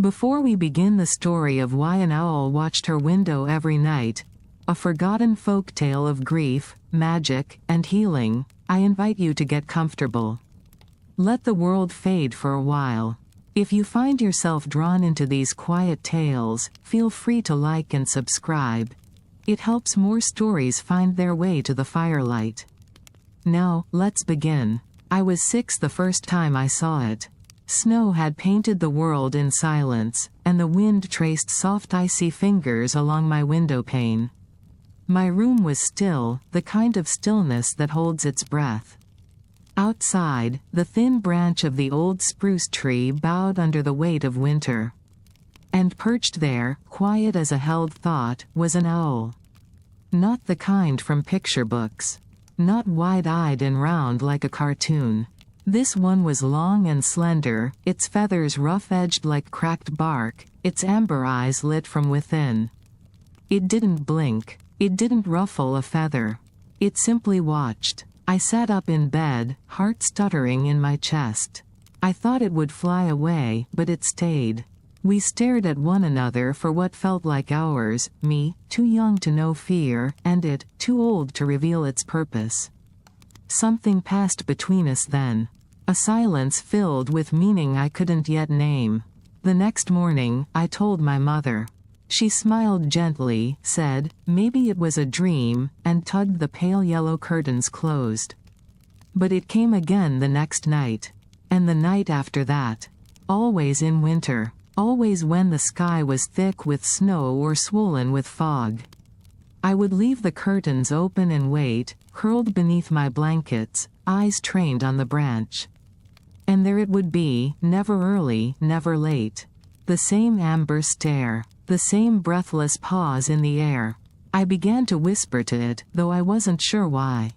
Before we begin the story of why an owl watched her window every night, a forgotten folk tale of grief, magic, and healing, I invite you to get comfortable. Let the world fade for a while. If you find yourself drawn into these quiet tales, feel free to like and subscribe. It helps more stories find their way to the firelight. Now, let's begin. I was 6 the first time I saw it. Snow had painted the world in silence, and the wind traced soft icy fingers along my window pane. My room was still, the kind of stillness that holds its breath. Outside, the thin branch of the old spruce tree bowed under the weight of winter. And perched there, quiet as a held thought, was an owl. Not the kind from picture books. Not wide-eyed and round like a cartoon. This one was long and slender, its feathers rough-edged like cracked bark, its amber eyes lit from within. It didn't blink. It didn't ruffle a feather. It simply watched. I sat up in bed, heart stuttering in my chest. I thought it would fly away, but it stayed. We stared at one another for what felt like hours, me, too young to know fear, and it, too old to reveal its purpose. Something passed between us then. A silence filled with meaning I couldn't yet name. The next morning, I told my mother. She smiled gently, said, "Maybe it was a dream," and tugged the pale yellow curtains closed. But it came again the next night. And the night after that. Always in winter. Always when the sky was thick with snow or swollen with fog. I would leave the curtains open and wait, curled beneath my blankets, eyes trained on the branch. And there it would be, never early, never late. The same amber stare. The same breathless pause in the air. I began to whisper to it, though I wasn't sure why.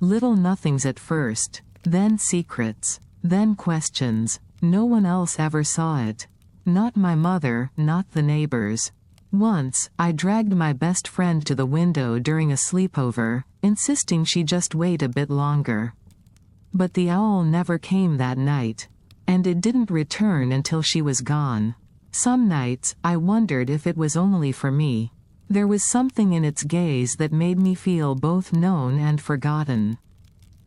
Little nothings at first, then secrets, then questions. No one else ever saw it. Not my mother, not the neighbors. Once, I dragged my best friend to the window during a sleepover, insisting she just wait a bit longer. But the owl never came that night. And it didn't return until she was gone. Some nights, I wondered if it was only for me. There was something in its gaze that made me feel both known and forgotten.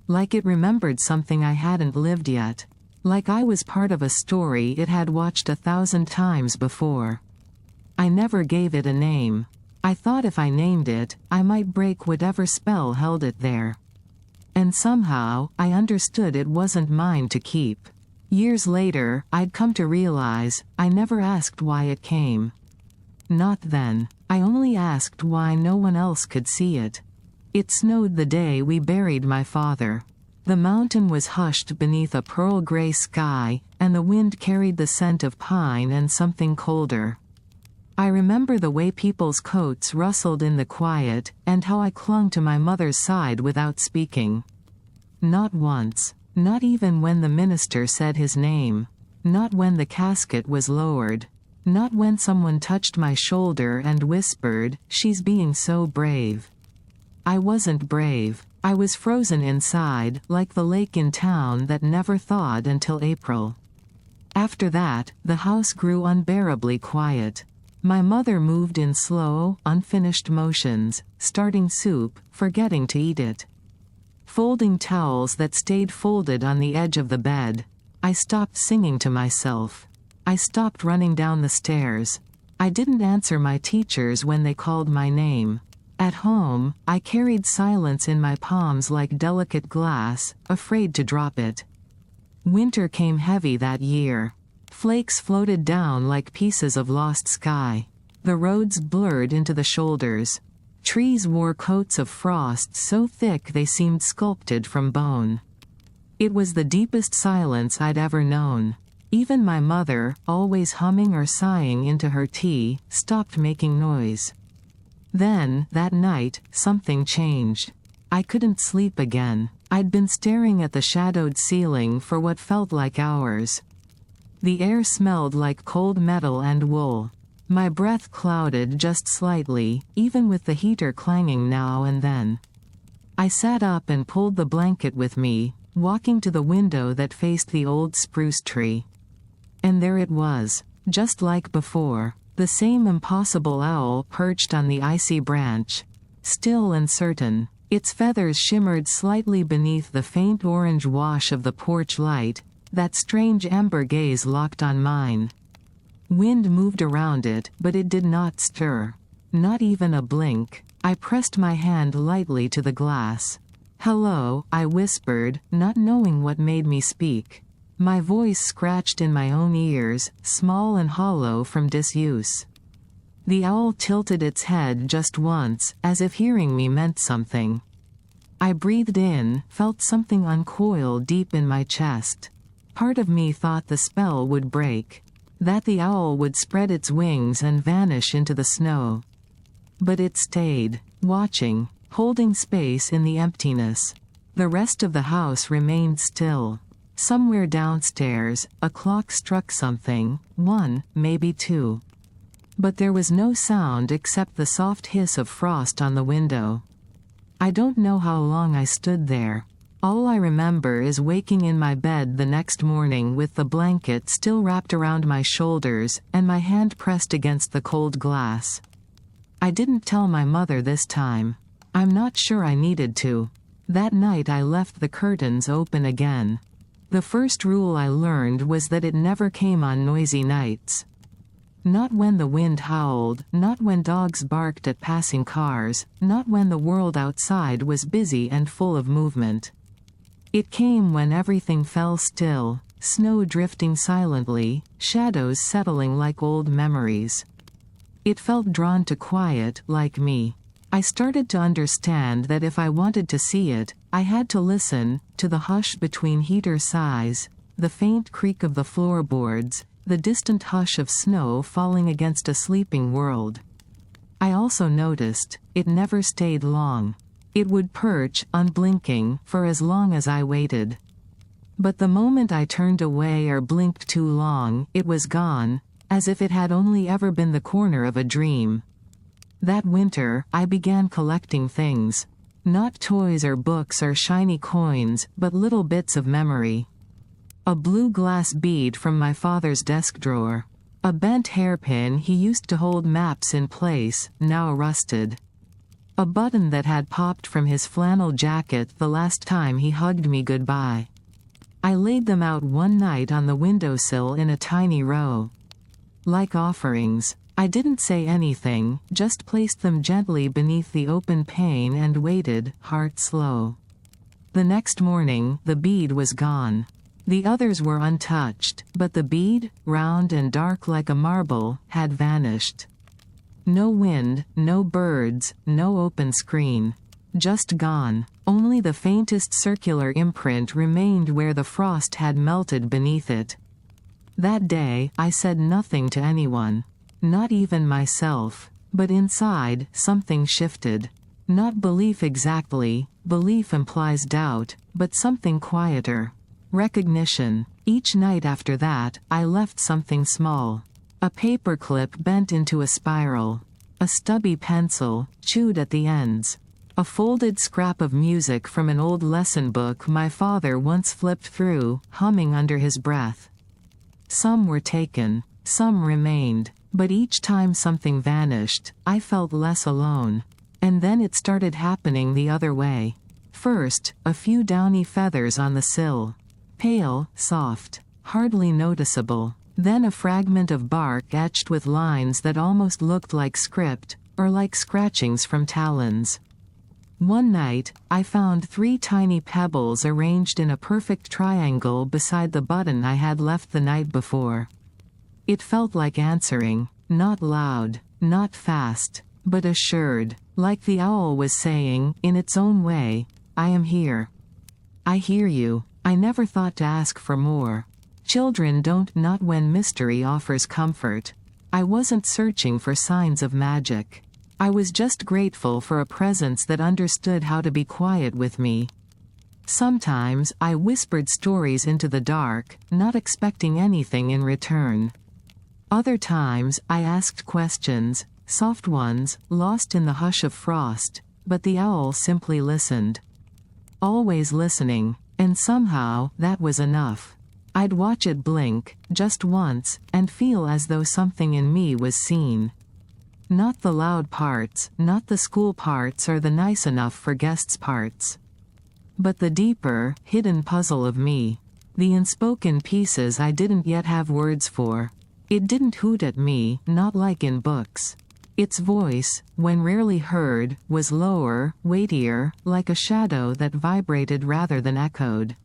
Like it remembered something I hadn't lived yet. Like I was part of a story it had watched 1,000 times before. I never gave it a name. I thought if I named it, I might break whatever spell held it there. And somehow, I understood it wasn't mine to keep. Years later, I'd come to realize, I never asked why it came. Not then. I only asked why no one else could see it. It snowed the day we buried my father. The mountain was hushed beneath a pearl gray sky, and the wind carried the scent of pine and something colder. I remember the way people's coats rustled in the quiet, and how I clung to my mother's side without speaking. Not once. Not even when the minister said his name. Not when the casket was lowered. Not when someone touched my shoulder and whispered, "She's being so brave." I wasn't brave. I was frozen inside, like the lake in town that never thawed until April. After that, the house grew unbearably quiet. My mother moved in slow, unfinished motions, starting soup, forgetting to eat it. Folding towels that stayed folded on the edge of the bed. I stopped singing to myself. I stopped running down the stairs. I didn't answer my teachers when they called my name. At home, I carried silence in my palms like delicate glass, afraid to drop it. Winter came heavy that year. Flakes floated down like pieces of lost sky. The roads blurred into the shoulders. Trees wore coats of frost so thick they seemed sculpted from bone. It was the deepest silence I'd ever known. Even my mother, always humming or sighing into her tea, stopped making noise. Then, that night, something changed. I couldn't sleep again. I'd been staring at the shadowed ceiling for what felt like hours. The air smelled like cold metal and wool. My breath clouded just slightly, even with the heater clanging now and then. I sat up and pulled the blanket with me, walking to the window that faced the old spruce tree. And there it was. Just like before, the same impossible owl perched on the icy branch. Still and certain. Its feathers shimmered slightly beneath the faint orange wash of the porch light, that strange amber gaze locked on mine. Wind moved around it, but it did not stir. Not even a blink. I pressed my hand lightly to the glass. "Hello," I whispered, not knowing what made me speak. My voice scratched in my own ears, small and hollow from disuse. The owl tilted its head just once, as if hearing me meant something. I breathed in, felt something uncoil deep in my chest. Part of me thought the spell would break, that the owl would spread its wings and vanish into the snow. But it stayed, watching, holding space in the emptiness. The rest of the house remained still. Somewhere downstairs, a clock struck something, 1, maybe 2. But there was no sound except the soft hiss of frost on the window. I don't know how long I stood there. All I remember is waking in my bed the next morning with the blanket still wrapped around my shoulders, and my hand pressed against the cold glass. I didn't tell my mother this time. I'm not sure I needed to. That night I left the curtains open again. The first rule I learned was that it never came on noisy nights. Not when the wind howled, not when dogs barked at passing cars, not when the world outside was busy and full of movement. It came when everything fell still, snow drifting silently, shadows settling like old memories. It felt drawn to quiet, like me. I started to understand that if I wanted to see it, I had to listen, to the hush between heater sighs, the faint creak of the floorboards, the distant hush of snow falling against a sleeping world. I also noticed, it never stayed long. It would perch, unblinking, for as long as I waited. But the moment I turned away or blinked too long, it was gone, as if it had only ever been the corner of a dream. That winter, I began collecting things. Not toys or books or shiny coins, but little bits of memory. A blue glass bead from my father's desk drawer. A bent hairpin he used to hold maps in place, now rusted. A button that had popped from his flannel jacket the last time he hugged me goodbye. I laid them out one night on the windowsill in a tiny row. Like offerings. I didn't say anything, just placed them gently beneath the open pane and waited, heart slow. The next morning, the bead was gone. The others were untouched, but the bead, round and dark like a marble, had vanished. No wind, no birds, no open screen. Just gone. Only the faintest circular imprint remained where the frost had melted beneath it. That day, I said nothing to anyone. Not even myself. But inside, something shifted. Not belief exactly, belief implies doubt, but something quieter. Recognition. Each night after that, I left something small. A paperclip bent into a spiral. A stubby pencil, chewed at the ends. A folded scrap of music from an old lesson book my father once flipped through, humming under his breath. Some were taken. Some remained. But each time something vanished, I felt less alone. And then it started happening the other way. First, a few downy feathers on the sill. Pale, soft, hardly noticeable. Then a fragment of bark etched with lines that almost looked like script, or like scratchings from talons. One night, I found 3 tiny pebbles arranged in a perfect triangle beside the button I had left the night before. It felt like answering, not loud, not fast, but assured, like the owl was saying, in its own way, I am here. I hear you. I never thought to ask for more. Children don't, not when mystery offers comfort. I wasn't searching for signs of magic. I was just grateful for a presence that understood how to be quiet with me. Sometimes, I whispered stories into the dark, not expecting anything in return. Other times, I asked questions, soft ones, lost in the hush of frost, but the owl simply listened. Always listening, and somehow, that was enough. I'd watch it blink, just once, and feel as though something in me was seen. Not the loud parts, not the school parts or the nice enough for guests parts. But the deeper, hidden puzzle of me. The unspoken pieces I didn't yet have words for. It didn't hoot at me, not like in books. Its voice, when rarely heard, was lower, weightier, like a shadow that vibrated rather than echoed.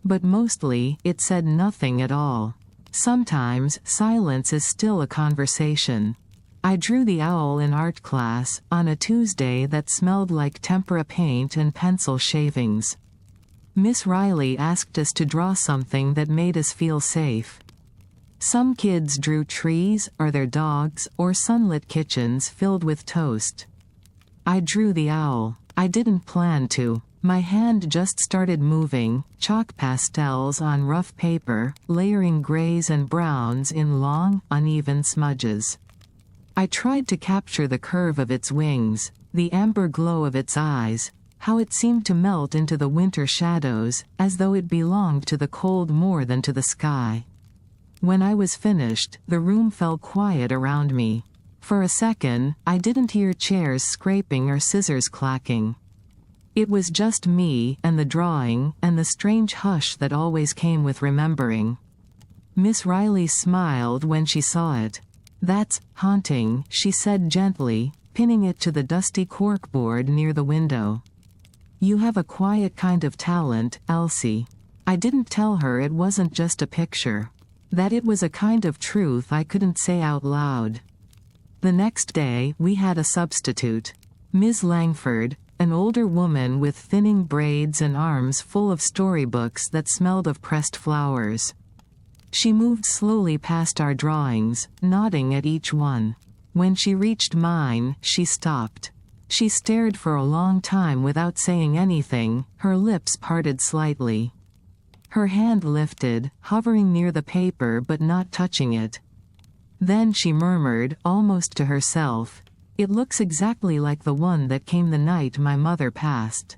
But mostly, it said nothing at all. Sometimes, silence is still a conversation. I drew the owl in art class, on a Tuesday that smelled like tempera paint and pencil shavings. Miss Riley asked us to draw something that made us feel safe. Some kids drew trees, or their dogs, or sunlit kitchens filled with toast. I drew the owl. I didn't plan to. My hand just started moving, chalk pastels on rough paper, layering grays and browns in long, uneven smudges. I tried to capture the curve of its wings, the amber glow of its eyes, how it seemed to melt into the winter shadows, as though it belonged to the cold more than to the sky. When I was finished, the room fell quiet around me. For a second, I didn't hear chairs scraping or scissors clacking. It was just me, and the drawing, and the strange hush that always came with remembering. Miss Riley smiled when she saw it. "That's haunting," she said gently, pinning it to the dusty corkboard near the window. "You have a quiet kind of talent, Elsie." I didn't tell her it wasn't just a picture. That it was a kind of truth I couldn't say out loud. The next day, we had a substitute. Ms. Langford, an older woman with thinning braids and arms full of storybooks that smelled of pressed flowers. She moved slowly past our drawings, nodding at each one. When she reached mine, she stopped. She stared for a long time without saying anything, her lips parted slightly. Her hand lifted, hovering near the paper but not touching it. Then she murmured, almost to herself, "It looks exactly like the one that came the night my mother passed."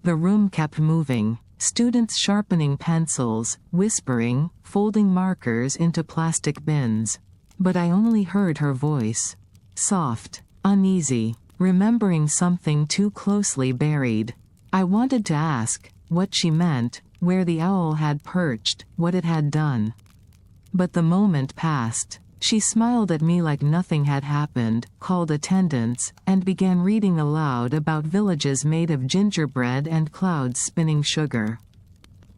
The room kept moving. Students sharpening pencils, whispering, folding markers into plastic bins. But I only heard her voice. Soft, uneasy, remembering something too closely buried. I wanted to ask what she meant, where the owl had perched, what it had done. But the moment passed. She smiled at me like nothing had happened, called attendance, and began reading aloud about villages made of gingerbread and clouds spinning sugar.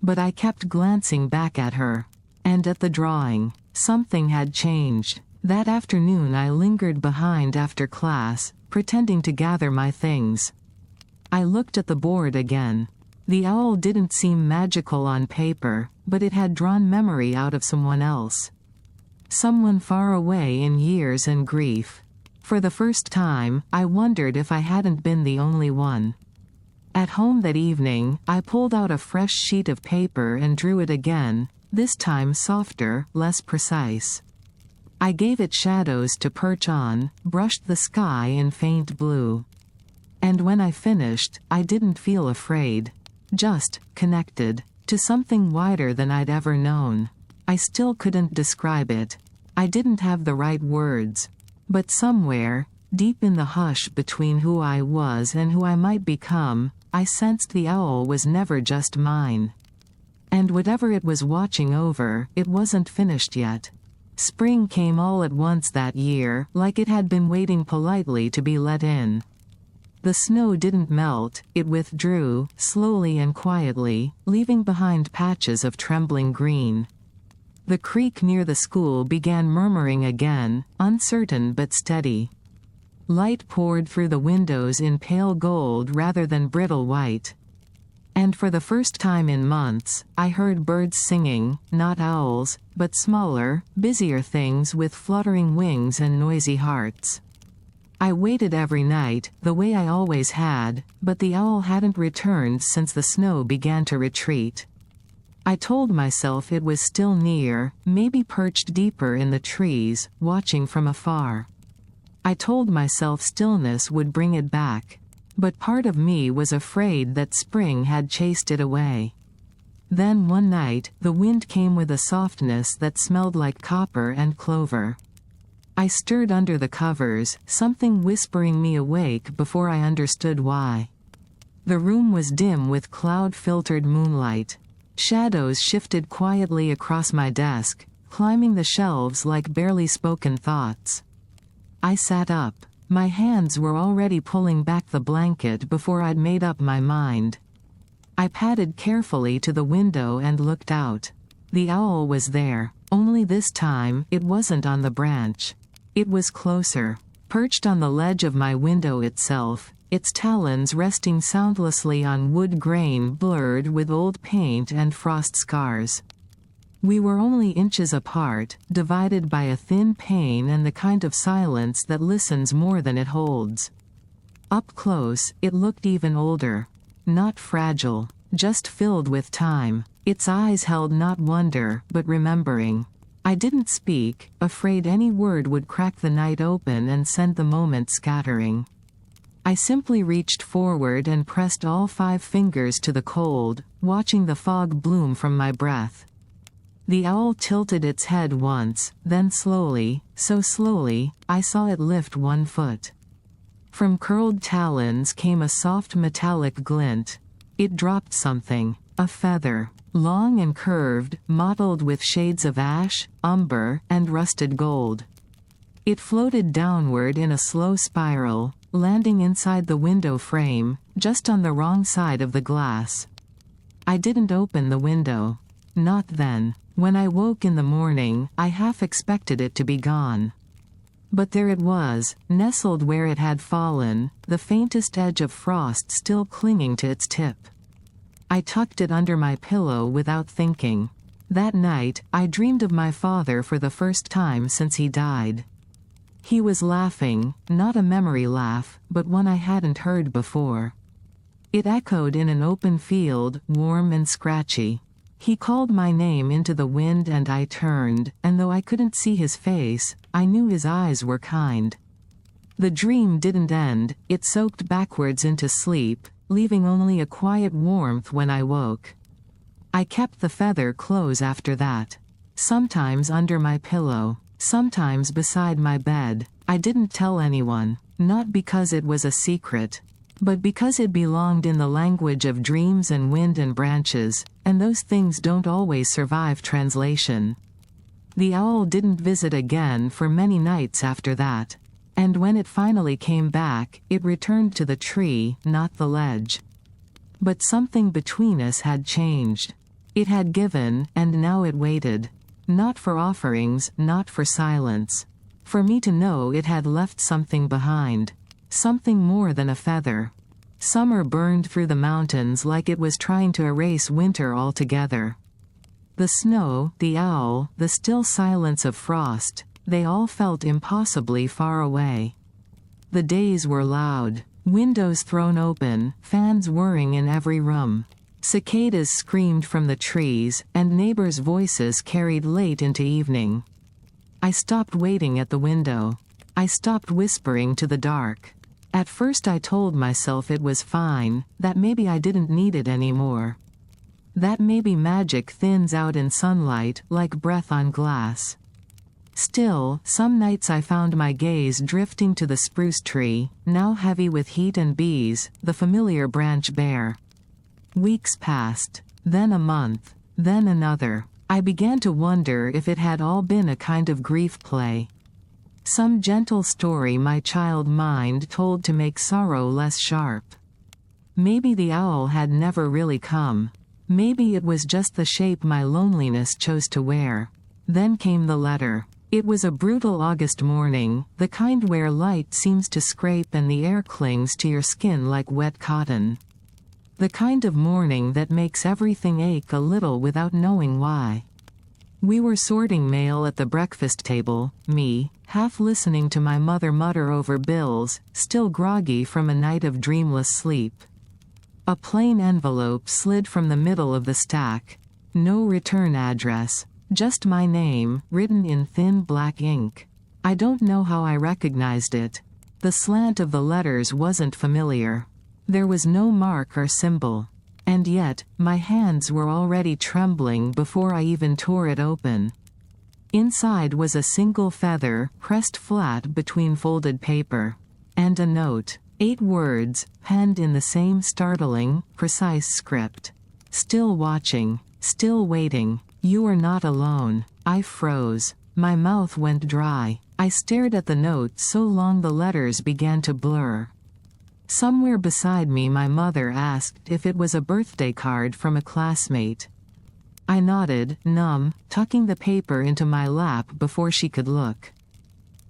But I kept glancing back at her. And at the drawing. Something had changed. That afternoon I lingered behind after class, pretending to gather my things. I looked at the board again. The owl didn't seem magical on paper, but it had drawn memory out of someone else. Someone far away in years and grief. For the first time, I wondered if I hadn't been the only one. At home that evening, I pulled out a fresh sheet of paper and drew it again, this time softer, less precise. I gave it shadows to perch on, brushed the sky in faint blue. And when I finished, I didn't feel afraid. Just connected to something wider than I'd ever known. I still couldn't describe it. I didn't have the right words. But somewhere, deep in the hush between who I was and who I might become, I sensed the owl was never just mine. And whatever it was watching over, it wasn't finished yet. Spring came all at once that year, like it had been waiting politely to be let in. The snow didn't melt, it withdrew, slowly and quietly, leaving behind patches of trembling green. The creek near the school began murmuring again, uncertain but steady. Light poured through the windows in pale gold rather than brittle white. And for the first time in months, I heard birds singing, not owls, but smaller, busier things with fluttering wings and noisy hearts. I waited every night, the way I always had, but the owl hadn't returned since the snow began to retreat. I told myself it was still near, maybe perched deeper in the trees, watching from afar. I told myself stillness would bring it back. But part of me was afraid that spring had chased it away. Then one night, the wind came with a softness that smelled like copper and clover. I stirred under the covers, something whispering me awake before I understood why. The room was dim with cloud-filtered moonlight. Shadows shifted quietly across my desk, climbing the shelves like barely spoken thoughts. I sat up. My hands were already pulling back the blanket before I'd made up my mind. I padded carefully to the window and looked out. The owl was there, only this time it wasn't on the branch. It was closer, perched on the ledge of my window itself, its talons resting soundlessly on wood grain blurred with old paint and frost scars. We were only inches apart, divided by a thin pane and the kind of silence that listens more than it holds. Up close, it looked even older. Not fragile, just filled with time. Its eyes held not wonder, but remembering. I didn't speak, afraid any word would crack the night open and send the moment scattering. I simply reached forward and pressed all 5 fingers to the cold, watching the fog bloom from my breath. The owl tilted its head once, then slowly, so slowly, I saw it lift 1 foot. From curled talons came a soft metallic glint. It dropped something, a feather, long and curved, mottled with shades of ash, umber, and rusted gold. It floated downward in a slow spiral, landing inside the window frame, just on the wrong side of the glass. I didn't open the window. Not then. When I woke in the morning, I half expected it to be gone. But there it was, nestled where it had fallen, the faintest edge of frost still clinging to its tip. I tucked it under my pillow without thinking. That night, I dreamed of my father for the first time since he died. He was laughing, not a memory laugh, but one I hadn't heard before. It echoed in an open field, warm and scratchy. He called my name into the wind and I turned, and though I couldn't see his face, I knew his eyes were kind. The dream didn't end, it soaked backwards into sleep, leaving only a quiet warmth when I woke. I kept the feather close after that. Sometimes under my pillow, sometimes beside my bed. I didn't tell anyone, not because it was a secret, but because it belonged in the language of dreams and wind and branches, and those things don't always survive translation. The owl didn't visit again for many nights after that. And when it finally came back, it returned to the tree, not the ledge. But something between us had changed. It had given, and now it waited. Not for offerings, not for silence. For me to know it had left something behind. Something more than a feather. Summer burned through the mountains like it was trying to erase winter altogether. The snow, the owl, the still silence of frost, they all felt impossibly far away. The days were loud. Windows thrown open, fans whirring in every room. Cicadas screamed from the trees, and neighbors' voices carried late into evening. I stopped waiting at the window. I stopped whispering to the dark. At first I told myself it was fine, that maybe I didn't need it anymore. That maybe magic thins out in sunlight, like breath on glass. Still, some nights I found my gaze drifting to the spruce tree, now heavy with heat and bees, the familiar branch bare. Weeks passed. Then a month. Then another. I began to wonder if it had all been a kind of grief play. Some gentle story my child mind told to make sorrow less sharp. Maybe the owl had never really come. Maybe it was just the shape my loneliness chose to wear. Then came the letter. It was a brutal August morning, the kind where light seems to scrape and the air clings to your skin like wet cotton. The kind of morning that makes everything ache a little without knowing why. We were sorting mail at the breakfast table, me, half listening to my mother mutter over bills, still groggy from a night of dreamless sleep. A plain envelope slid from the middle of the stack. No return address. Just my name, written in thin black ink. I don't know how I recognized it. The slant of the letters wasn't familiar. There was no mark or symbol. And yet, my hands were already trembling before I even tore it open. Inside was a single feather, pressed flat between folded paper. And a note. 8 words, penned in the same startling, precise script. Still watching. Still waiting. You are not alone. I froze. My mouth went dry. I stared at the note so long the letters began to blur. Somewhere beside me my mother asked if it was a birthday card from a classmate. I nodded, numb, tucking the paper into my lap before she could look.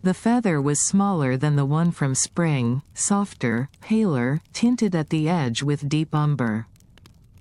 The feather was smaller than the one from spring, softer, paler, tinted at the edge with deep umber.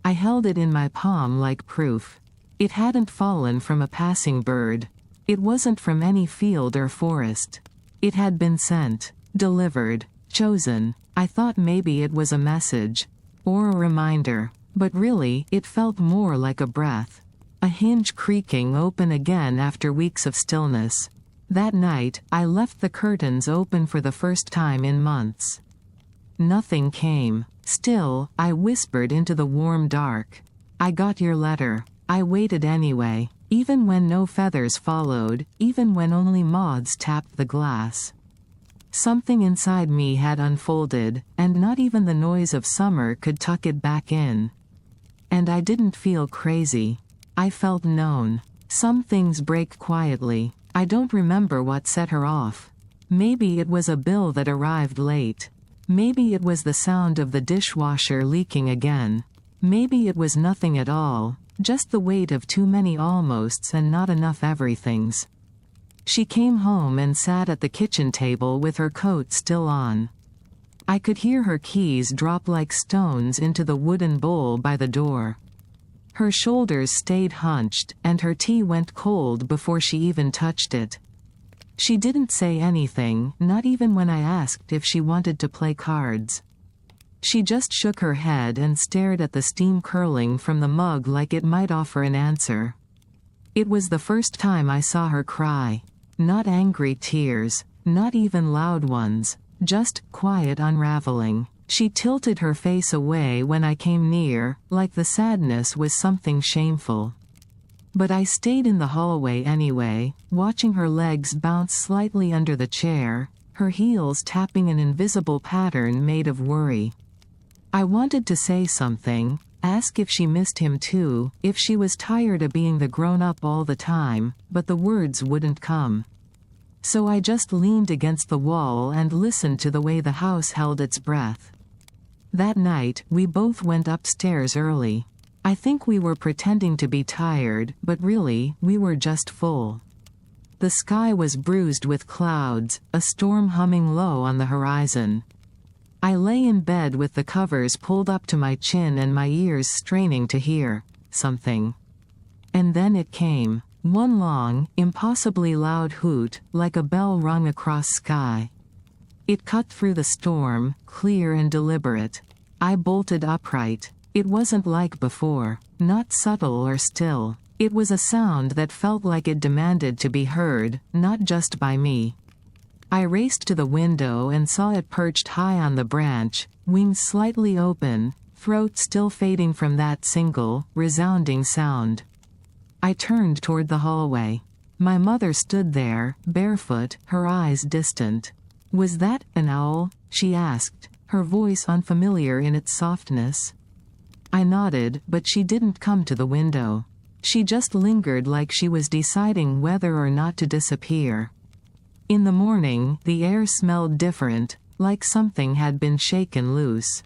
I held it in my palm like proof. It hadn't fallen from a passing bird. It wasn't from any field or forest. It had been sent, delivered, chosen. I thought maybe it was a message. Or a reminder. But really, it felt more like a breath. A hinge creaking open again after weeks of stillness. That night, I left the curtains open for the first time in months. Nothing came. Still, I whispered into the warm dark. I got your letter. I waited anyway, even when no feathers followed, even when only moths tapped the glass. Something inside me had unfolded, and not even the noise of summer could tuck it back in. And I didn't feel crazy. I felt known. Some things break quietly. I don't remember what set her off. Maybe it was a bill that arrived late. Maybe it was the sound of the dishwasher leaking again. Maybe it was nothing at all, just the weight of too many almosts and not enough everythings. She came home and sat at the kitchen table with her coat still on. I could hear her keys drop like stones into the wooden bowl by the door. Her shoulders stayed hunched, and her tea went cold before she even touched it. She didn't say anything, not even when I asked if she wanted to play cards. She just shook her head and stared at the steam curling from the mug like it might offer an answer. It was the first time I saw her cry. Not angry tears, not even loud ones, just quiet unraveling. She tilted her face away when I came near, like the sadness was something shameful. But I stayed in the hallway anyway, watching her legs bounce slightly under the chair, her heels tapping an invisible pattern made of worry. I wanted to say something, ask if she missed him too, if she was tired of being the grown-up all the time, but the words wouldn't come. So I just leaned against the wall and listened to the way the house held its breath. That night, we both went upstairs early. I think we were pretending to be tired, but really, we were just full. The sky was bruised with clouds, a storm humming low on the horizon. I lay in bed with the covers pulled up to my chin and my ears straining to hear something. And then it came. One long, impossibly loud hoot, like a bell rung across sky. It cut through the storm, clear and deliberate. I bolted upright. It wasn't like before, not subtle or still. It was a sound that felt like it demanded to be heard, not just by me. I raced to the window and saw it perched high on the branch, wings slightly open, throat still fading from that single, resounding sound. I turned toward the hallway. My mother stood there, barefoot, her eyes distant. "Was that an owl?" she asked, her voice unfamiliar in its softness. I nodded, but she didn't come to the window. She just lingered like she was deciding whether or not to disappear. In the morning, the air smelled different, like something had been shaken loose.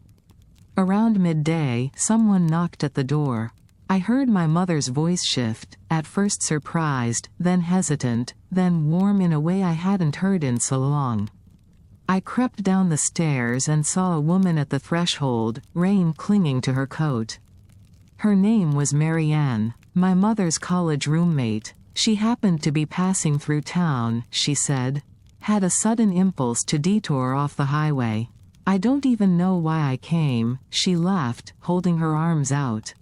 Around midday, someone knocked at the door. I heard my mother's voice shift, at first surprised, then hesitant, then warm in a way I hadn't heard in so long. I crept down the stairs and saw a woman at the threshold, rain clinging to her coat. Her name was Marianne, my mother's college roommate. She happened to be passing through town, she said. Had a sudden impulse to detour off the highway. I don't even know why I came, she laughed, holding her arms out.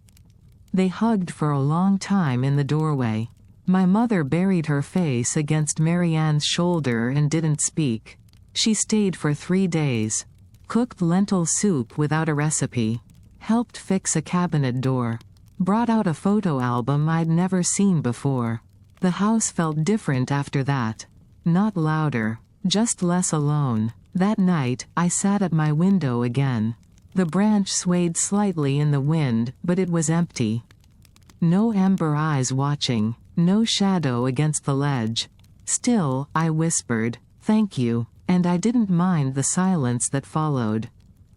They hugged for a long time in the doorway. My mother buried her face against Marianne's shoulder and didn't speak. She stayed for 3 days. Cooked lentil soup without a recipe. helped fix a cabinet door, brought out a photo album I'd never seen before. The house felt different after that. Not louder, just less alone. That night, I sat at my window again. The branch swayed slightly in the wind, but it was empty. No amber eyes watching, no shadow against the ledge. Still, I whispered, "Thank you," and I didn't mind the silence that followed.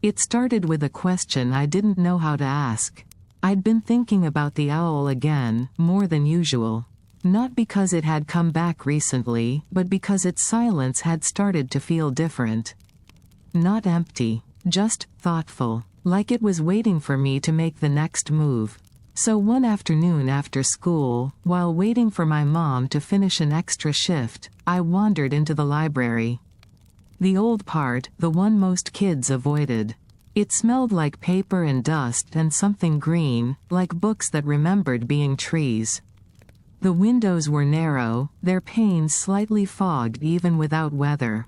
It started with a question I didn't know how to ask. I'd been thinking about the owl again, more than usual. Not because it had come back recently, but because its silence had started to feel different. Not empty, just thoughtful, like it was waiting for me to make the next move. So one afternoon after school, while waiting for my mom to finish an extra shift, I wandered into the library. The old part, the one most kids avoided. It smelled like paper and dust and something green, like books that remembered being trees. The windows were narrow, their panes slightly fogged even without weather.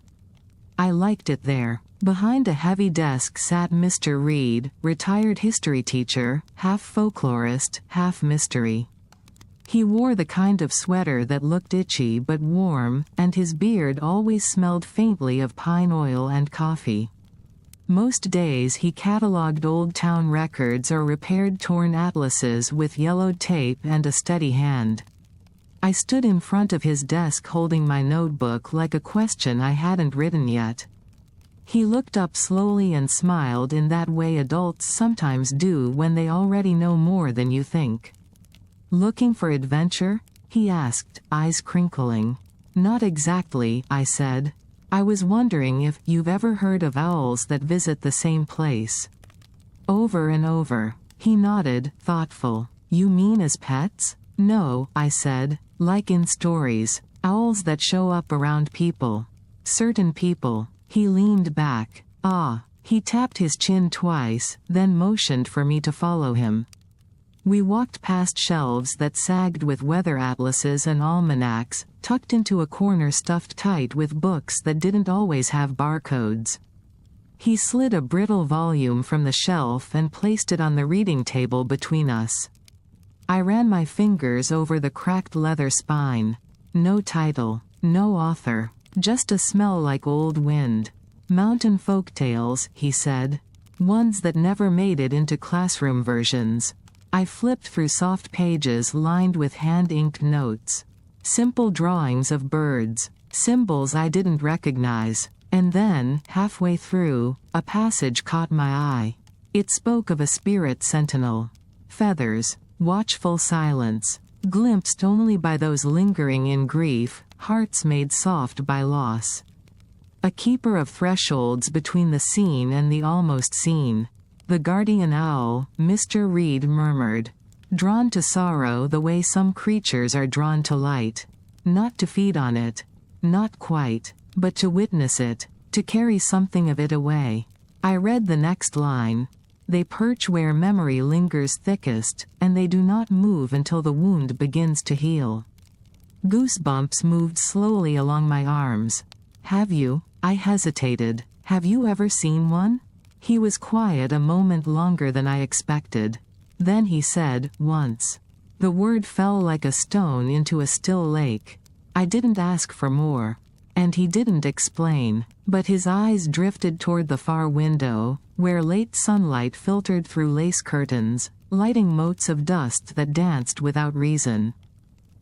I liked it there. Behind a heavy desk sat Mr. Reed, retired history teacher, half folklorist, half mystery. He wore the kind of sweater that looked itchy but warm, and his beard always smelled faintly of pine oil and coffee. Most days he catalogued old town records or repaired torn atlases with yellowed tape and a steady hand. I stood in front of his desk holding my notebook like a question I hadn't written yet. He looked up slowly and smiled in that way adults sometimes do when they already know more than you think. "Looking for adventure?" he asked, eyes crinkling. "Not exactly," I said. "I was wondering if you've ever heard of owls that visit the same place." "Over and over." He nodded, thoughtful. "You mean as pets?" "No," I said. "Like in stories. Owls that show up around people. Certain people." He leaned back. "Ah." He tapped his chin twice, then motioned for me to follow him. We walked past shelves that sagged with weather atlases and almanacs, tucked into a corner stuffed tight with books that didn't always have barcodes. He slid a brittle volume from the shelf and placed it on the reading table between us. I ran my fingers over the cracked leather spine. No title, no author, just a smell like old wind. "Mountain folktales," he said. "Ones that never made it into classroom versions." I flipped through soft pages lined with hand-inked notes. Simple drawings of birds, symbols I didn't recognize. And then, halfway through, a passage caught my eye. It spoke of a spirit sentinel. Feathers, watchful silence, glimpsed only by those lingering in grief, hearts made soft by loss. A keeper of thresholds between the seen and the almost seen. The guardian owl, Mr. Reed murmured. Drawn to sorrow the way some creatures are drawn to light. Not to feed on it. Not quite. But to witness it. To carry something of it away. I read the next line. They perch where memory lingers thickest, and they do not move until the wound begins to heal. Goosebumps moved slowly along my arms. "Have you?" I hesitated. "Have you ever seen one?" He was quiet a moment longer than I expected. Then he said, "Once." The word fell like a stone into a still lake. I didn't ask for more. And he didn't explain. But his eyes drifted toward the far window, where late sunlight filtered through lace curtains, lighting motes of dust that danced without reason.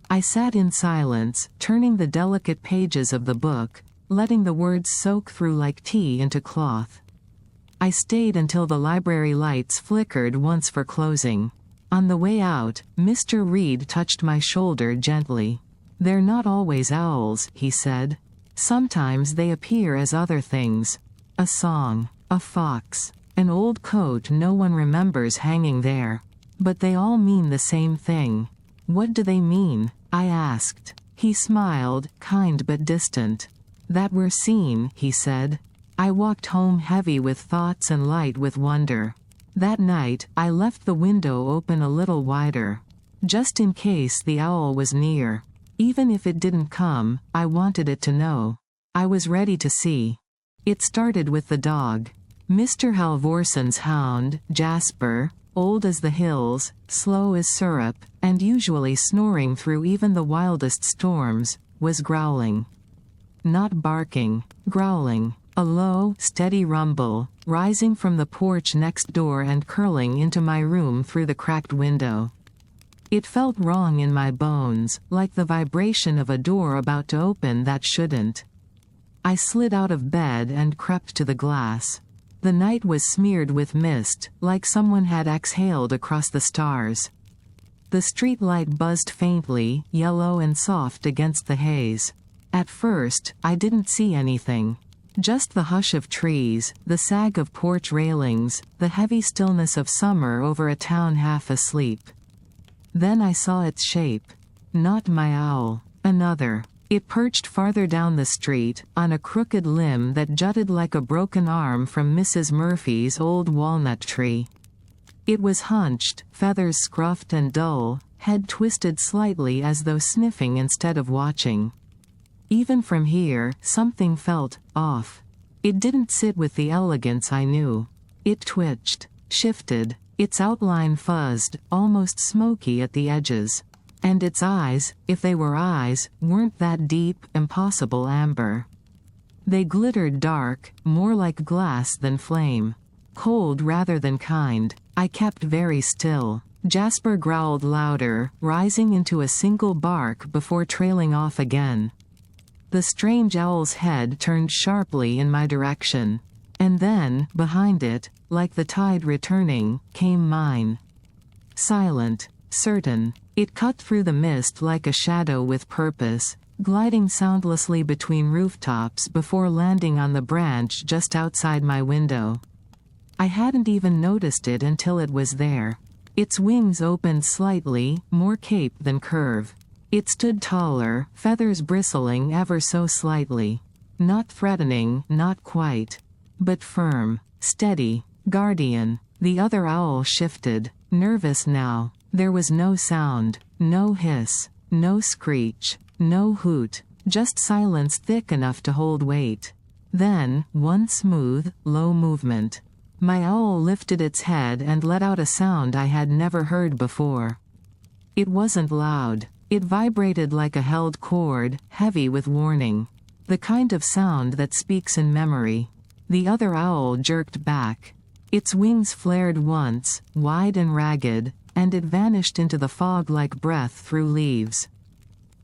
I sat in silence, turning the delicate pages of the book, letting the words soak through like tea into cloth. I stayed until the library lights flickered once for closing. On the way out, Mr. Reed touched my shoulder gently. "They're not always owls," he said. "Sometimes they appear as other things. A song, a fox, an old coat no one remembers hanging there. But they all mean the same thing." "What do they mean?" I asked. He smiled, kind but distant. "That we're seen," he said. I walked home heavy with thoughts and light with wonder. That night, I left the window open a little wider. Just in case the owl was near. Even if it didn't come, I wanted it to know. I was ready to see. It started with the dog. Mr. Halvorson's hound, Jasper, old as the hills, slow as syrup, and usually snoring through even the wildest storms, was growling. Not barking, growling. A low, steady rumble, rising from the porch next door and curling into my room through the cracked window. It felt wrong in my bones, like the vibration of a door about to open that shouldn't. I slid out of bed and crept to the glass. The night was smeared with mist, like someone had exhaled across the stars. The street light buzzed faintly, yellow and soft against the haze. At first, I didn't see anything. Just the hush of trees, the sag of porch railings, the heavy stillness of summer over a town half asleep. Then I saw its shape. Not my owl. Another. It perched farther down the street, on a crooked limb that jutted like a broken arm from Mrs. Murphy's old walnut tree. It was hunched, feathers scruffed and dull, head twisted slightly as though sniffing instead of watching. Even from here, something felt off. It didn't sit with the elegance I knew. It twitched, shifted, its outline fuzzed, almost smoky at the edges. And its eyes, if they were eyes, weren't that deep, impossible amber. They glittered dark, more like glass than flame. Cold rather than kind. I kept very still. Jasper growled louder, rising into a single bark before trailing off again. The strange owl's head turned sharply in my direction. And then, behind it, like the tide returning, came mine. Silent, certain. It cut through the mist like a shadow with purpose, gliding soundlessly between rooftops before landing on the branch just outside my window. I hadn't even noticed it until it was there. Its wings opened slightly, more cape than curve. It stood taller, feathers bristling ever so slightly. Not threatening, not quite. But firm, steady, guardian. The other owl shifted, nervous now. There was no sound, no hiss, no screech, no hoot, just silence thick enough to hold weight. Then, one smooth, low movement. My owl lifted its head and let out a sound I had never heard before. It wasn't loud. It vibrated like a held chord, heavy with warning. The kind of sound that speaks in memory. The other owl jerked back. Its wings flared once, wide and ragged, and it vanished into the fog like breath through leaves.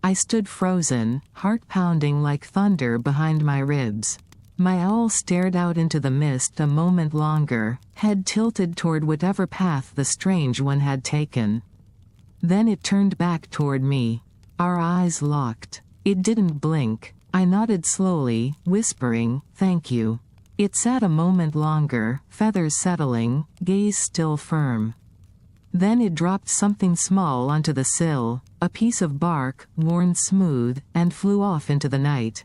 I stood frozen, heart pounding like thunder behind my ribs. My owl stared out into the mist a moment longer, head tilted toward whatever path the strange one had taken. Then it turned back toward me. Our eyes locked. It didn't blink. I nodded slowly, whispering, "Thank you." It sat a moment longer, feathers settling, gaze still firm. Then it dropped something small onto the sill, a piece of bark, worn smooth, and flew off into the night.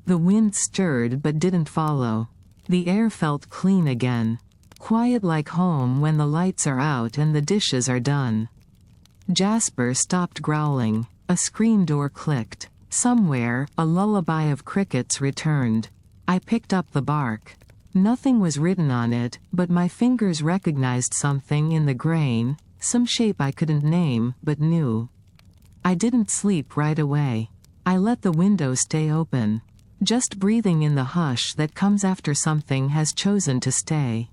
The wind stirred but didn't follow. The air felt clean again. Quiet like home when the lights are out and the dishes are done. Jasper stopped growling. A screen door clicked. Somewhere, a lullaby of crickets returned. I picked up the bark. Nothing was written on it, but my fingers recognized something in the grain, some shape I couldn't name, but knew. I didn't sleep right away. I let the window stay open. Just breathing in the hush that comes after something has chosen to stay.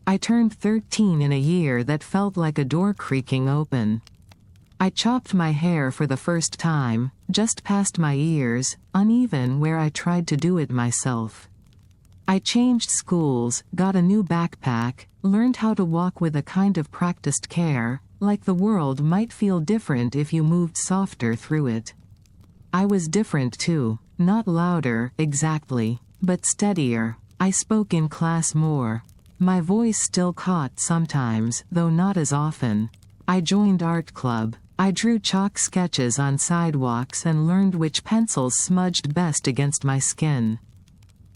I turned 13 in a year that felt like a door creaking open. I chopped my hair for the first time, just past my ears, uneven where I tried to do it myself. I changed schools, got a new backpack, learned how to walk with a kind of practiced care, like the world might feel different if you moved softer through it. I was different too, not louder, exactly, but steadier. I spoke in class more. My voice still caught sometimes, though not as often. I joined art club. I drew chalk sketches on sidewalks and learned which pencils smudged best against my skin.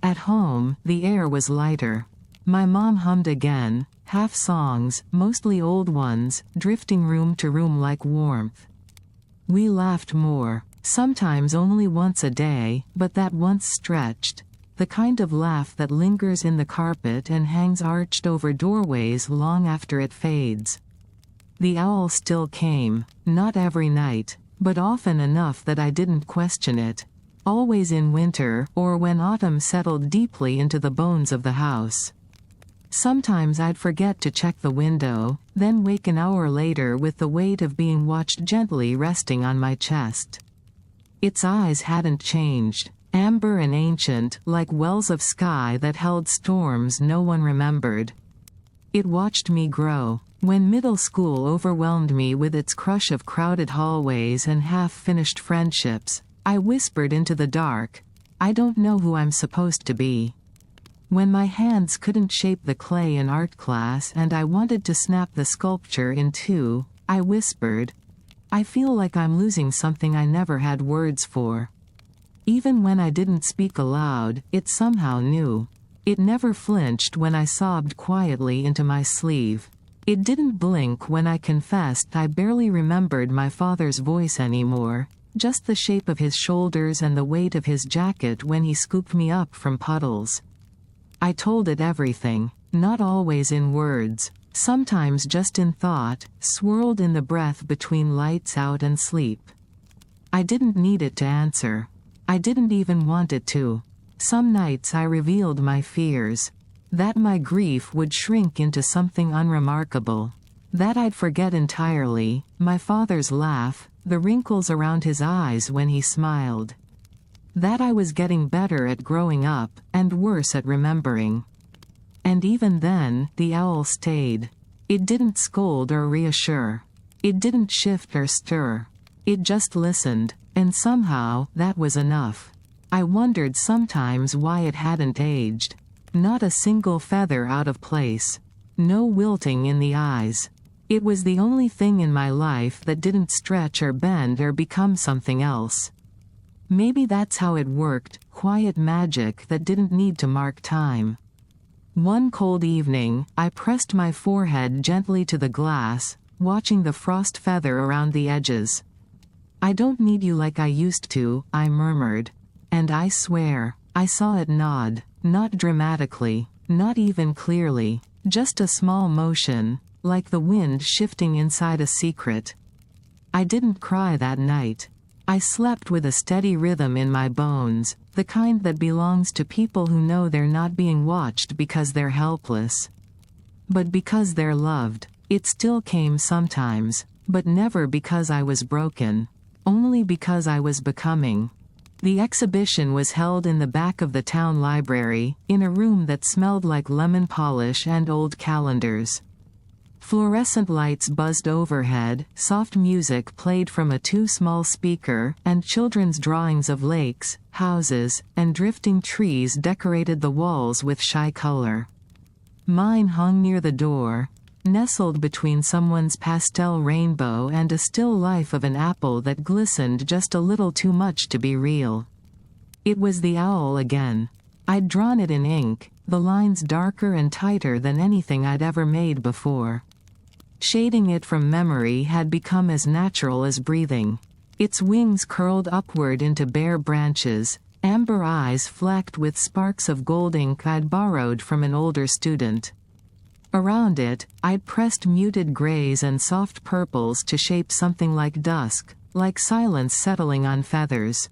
At home, the air was lighter. My mom hummed again, half songs, mostly old ones, drifting room to room like warmth. We laughed more, sometimes only once a day, but that once stretched. the kind of laugh that lingers in the carpet and hangs arched over doorways long after it fades. The owl still came, not every night, but often enough that I didn't question it. Always in winter, or when autumn settled deeply into the bones of the house. Sometimes I'd forget to check the window, then wake an hour later with the weight of being watched gently resting on my chest. Its eyes hadn't changed, amber and ancient, like wells of sky that held storms no one remembered. It watched me grow. When middle school overwhelmed me with its crush of crowded hallways and half-finished friendships, I whispered into the dark, "I don't know who I'm supposed to be." When my hands couldn't shape the clay in art class and I wanted to snap the sculpture in two, I whispered, "I feel like I'm losing something I never had words for." Even when I didn't speak aloud, it somehow knew. It never flinched when I sobbed quietly into my sleeve. It didn't blink when I confessed I barely remembered my father's voice anymore. Just the shape of his shoulders and the weight of his jacket when he scooped me up from puddles. I told it everything, not always in words, sometimes just in thought, swirled in the breath between lights out and sleep. I didn't need it to answer. I didn't even want it to. Some nights I revealed my fears. That my grief would shrink into something unremarkable. That I'd forget entirely, my father's laugh, the wrinkles around his eyes when he smiled. That I was getting better at growing up, and worse at remembering. And even then, the owl stayed. It didn't scold or reassure. It didn't shift or stir. It just listened, and somehow, that was enough. I wondered sometimes why it hadn't aged. Not a single feather out of place. No wilting in the eyes. It was the only thing in my life that didn't stretch or bend or become something else. Maybe that's how it worked, quiet magic that didn't need to mark time. One cold evening, I pressed my forehead gently to the glass, watching the frost feather around the edges. "I don't need you like I used to," I murmured. And I swear, I saw it nod, not dramatically, not even clearly, just a small motion, like the wind shifting inside a secret. I didn't cry that night. I slept with a steady rhythm in my bones, the kind that belongs to people who know they're not being watched because they're helpless, but because they're loved. It still came sometimes, but never because I was broken. Only because I was becoming. The exhibition was held in the back of the town library, in a room that smelled like lemon polish and old calendars. Fluorescent lights buzzed overhead, soft music played from a too small speaker, and children's drawings of lakes, houses, and drifting trees decorated the walls with shy color. Mine hung near the door, nestled between someone's pastel rainbow and a still life of an apple that glistened just a little too much to be real. It was the owl again. I'd drawn it in ink, the lines darker and tighter than anything I'd ever made before. Shading it from memory had become as natural as breathing. Its wings curled upward into bare branches, amber eyes flecked with sparks of gold ink I'd borrowed from an older student. Around it, I'd pressed muted grays and soft purples to shape something like dusk, like silence settling on feathers.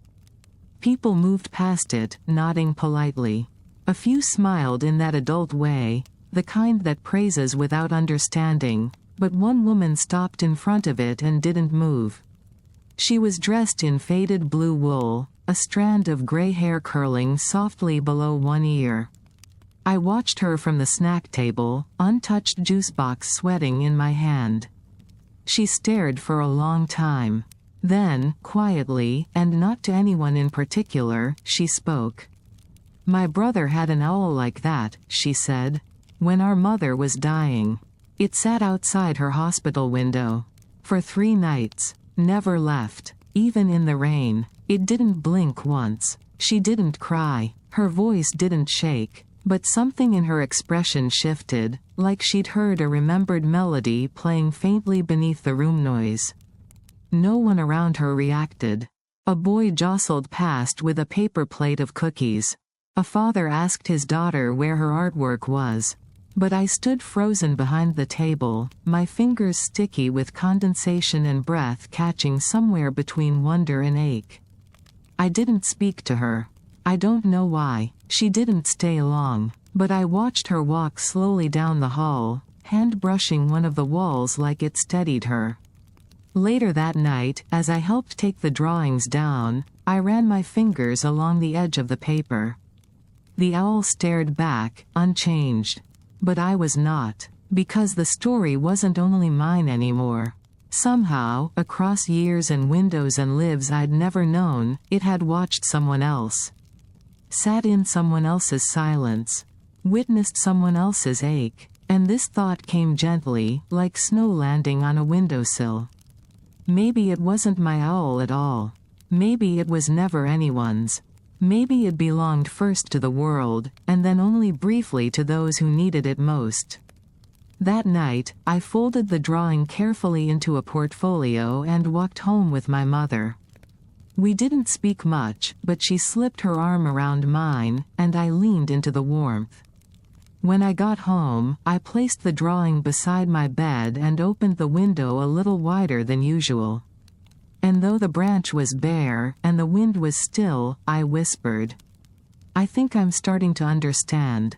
People moved past it, nodding politely. A few smiled in that adult way, the kind that praises without understanding, but one woman stopped in front of it and didn't move. She was dressed in faded blue wool, a strand of gray hair curling softly below one ear. I watched her from the snack table, untouched juice box sweating in my hand. She stared for a long time. Then, quietly, and not to anyone in particular, she spoke. "My brother had an owl like that," she said, "when our mother was dying. It sat outside her hospital window. For 3 nights. Never left. Even in the rain. It didn't blink once. She didn't cry. Her voice didn't shake. But something in her expression shifted, like she'd heard a remembered melody playing faintly beneath the room noise. No one around her reacted. A boy jostled past with a paper plate of cookies. A father asked his daughter where her artwork was. But I stood frozen behind the table, my fingers sticky with condensation and breath catching somewhere between wonder and ache. I didn't speak to her. I don't know why. She didn't stay long, but I watched her walk slowly down the hall, hand brushing one of the walls like it steadied her. Later that night, as I helped take the drawings down, I ran my fingers along the edge of the paper. The owl stared back, unchanged. But I was not, because the story wasn't only mine anymore. Somehow, across years and windows and lives I'd never known, it had watched someone else. Sat in someone else's silence. Witnessed someone else's ache. And this thought came gently, like snow landing on a windowsill. Maybe it wasn't my owl at all. Maybe it was never anyone's. Maybe it belonged first to the world, and then only briefly to those who needed it most. That night, I folded the drawing carefully into a portfolio and walked home with my mother. We didn't speak much, but she slipped her arm around mine, and I leaned into the warmth. When I got home, I placed the drawing beside my bed and opened the window a little wider than usual. And though the branch was bare, and the wind was still, I whispered, "I think I'm starting to understand."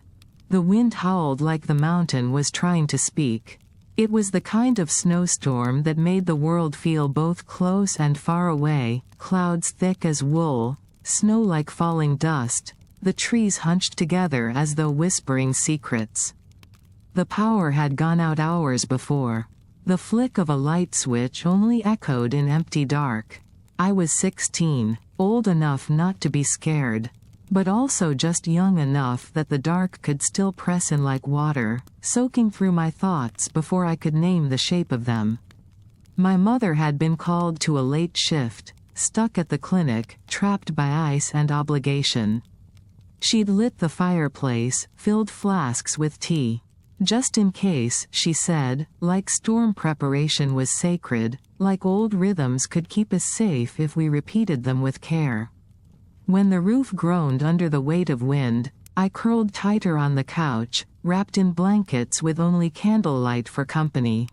The wind howled like the mountain was trying to speak. It was the kind of snowstorm that made the world feel both close and far away, clouds thick as wool, snow like falling dust, the trees hunched together as though whispering secrets. The power had gone out hours before. The flick of a light switch only echoed in empty dark. I was 16, old enough not to be scared, but also just young enough that the dark could still press in like water, soaking through my thoughts before I could name the shape of them. My mother had been called to a late shift, stuck at the clinic, trapped by ice and obligation. She'd lit the fireplace, filled flasks with tea. Just in case, she said, like storm preparation was sacred, like old rhythms could keep us safe if we repeated them with care. When the roof groaned under the weight of wind, I curled tighter on the couch, wrapped in blankets with only candlelight for company.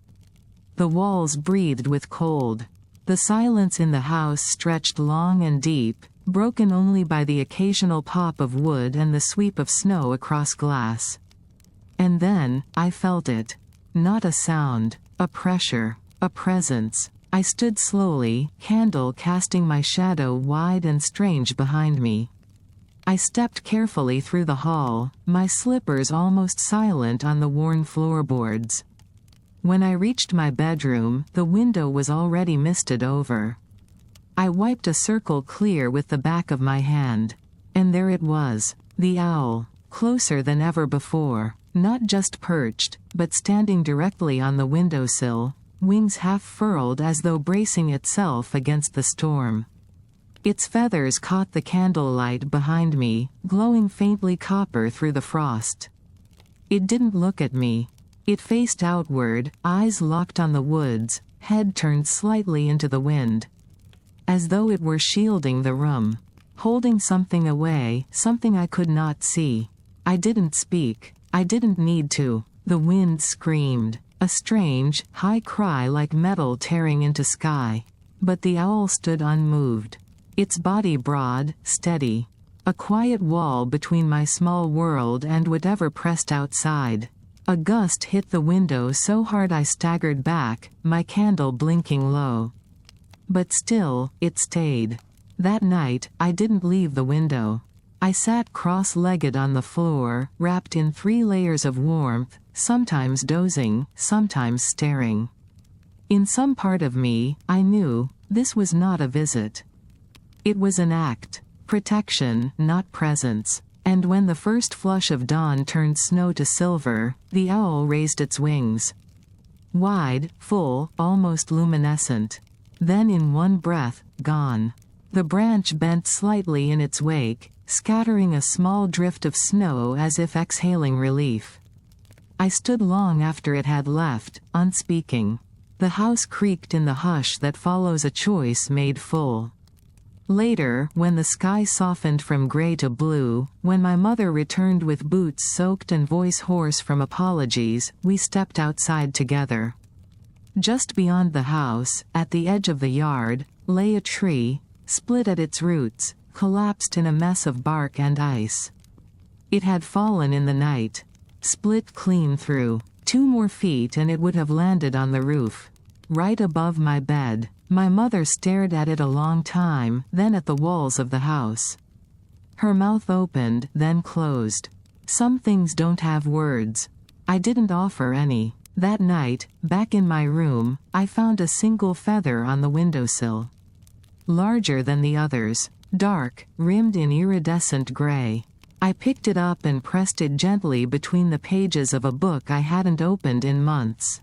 The walls breathed with cold. The silence in the house stretched long and deep, broken only by the occasional pop of wood and the sweep of snow across glass. And then, I felt it. Not a sound, a pressure, a presence. I stood slowly, candle casting my shadow wide and strange behind me. I stepped carefully through the hall, my slippers almost silent on the worn floorboards. When I reached my bedroom, the window was already misted over. I wiped a circle clear with the back of my hand. And there it was, the owl, closer than ever before. Not just perched, but standing directly on the windowsill, wings half furled as though bracing itself against the storm. Its feathers caught the candlelight behind me, glowing faintly copper through the frost. It didn't look at me. It faced outward, eyes locked on the woods, head turned slightly into the wind. As though it were shielding the room. Holding something away, something I could not see. I didn't speak. I didn't need to. The wind screamed. A strange, high cry like metal tearing into sky. But the owl stood unmoved. Its body broad, steady. A quiet wall between my small world and whatever pressed outside. A gust hit the window so hard I staggered back, my candle blinking low. But still, it stayed. That night, I didn't leave the window. I sat cross-legged on the floor, wrapped in 3 layers of warmth, sometimes dozing, sometimes staring. In some part of me, I knew, this was not a visit. It was an act. Protection, not presence. And when the first flush of dawn turned snow to silver, the owl raised its wings. Wide, full, almost luminescent. Then in one breath, gone. The branch bent slightly in its wake, scattering a small drift of snow as if exhaling relief. I stood long after it had left, unspeaking. The house creaked in the hush that follows a choice made full. Later, when the sky softened from gray to blue, when my mother returned with boots soaked and voice hoarse from apologies, we stepped outside together. Just beyond the house, at the edge of the yard, lay a tree, split at its roots, collapsed in a mess of bark and ice. It had fallen in the night. Split clean through. 2 more feet and it would have landed on the roof. Right above my bed. My mother stared at it a long time, then at the walls of the house. Her mouth opened, then closed. Some things don't have words. I didn't offer any. That night, back in my room, I found a single feather on the windowsill. Larger than the others. Dark, rimmed in iridescent gray. I picked it up and pressed it gently between the pages of a book I hadn't opened in months.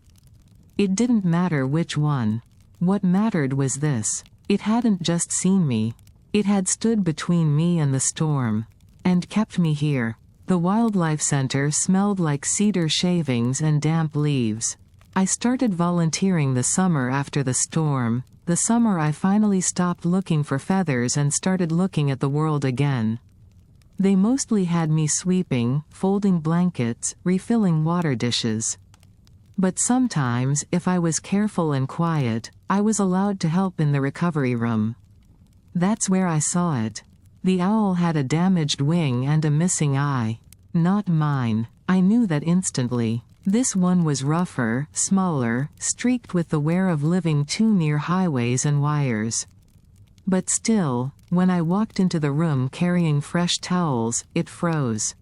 It didn't matter which one. What mattered was this. It hadn't just seen me. It had stood between me and the storm. And kept me here. The wildlife center smelled like cedar shavings and damp leaves. I started volunteering the summer after the storm, the summer I finally stopped looking for feathers and started looking at the world again. They mostly had me sweeping, folding blankets, refilling water dishes. But sometimes, if I was careful and quiet, I was allowed to help in the recovery room. That's where I saw it. The owl had a damaged wing and a missing eye. Not mine. I knew that instantly. This one was rougher, smaller, streaked with the wear of living too near highways and wires. But still, when I walked into the room carrying fresh towels, it froze.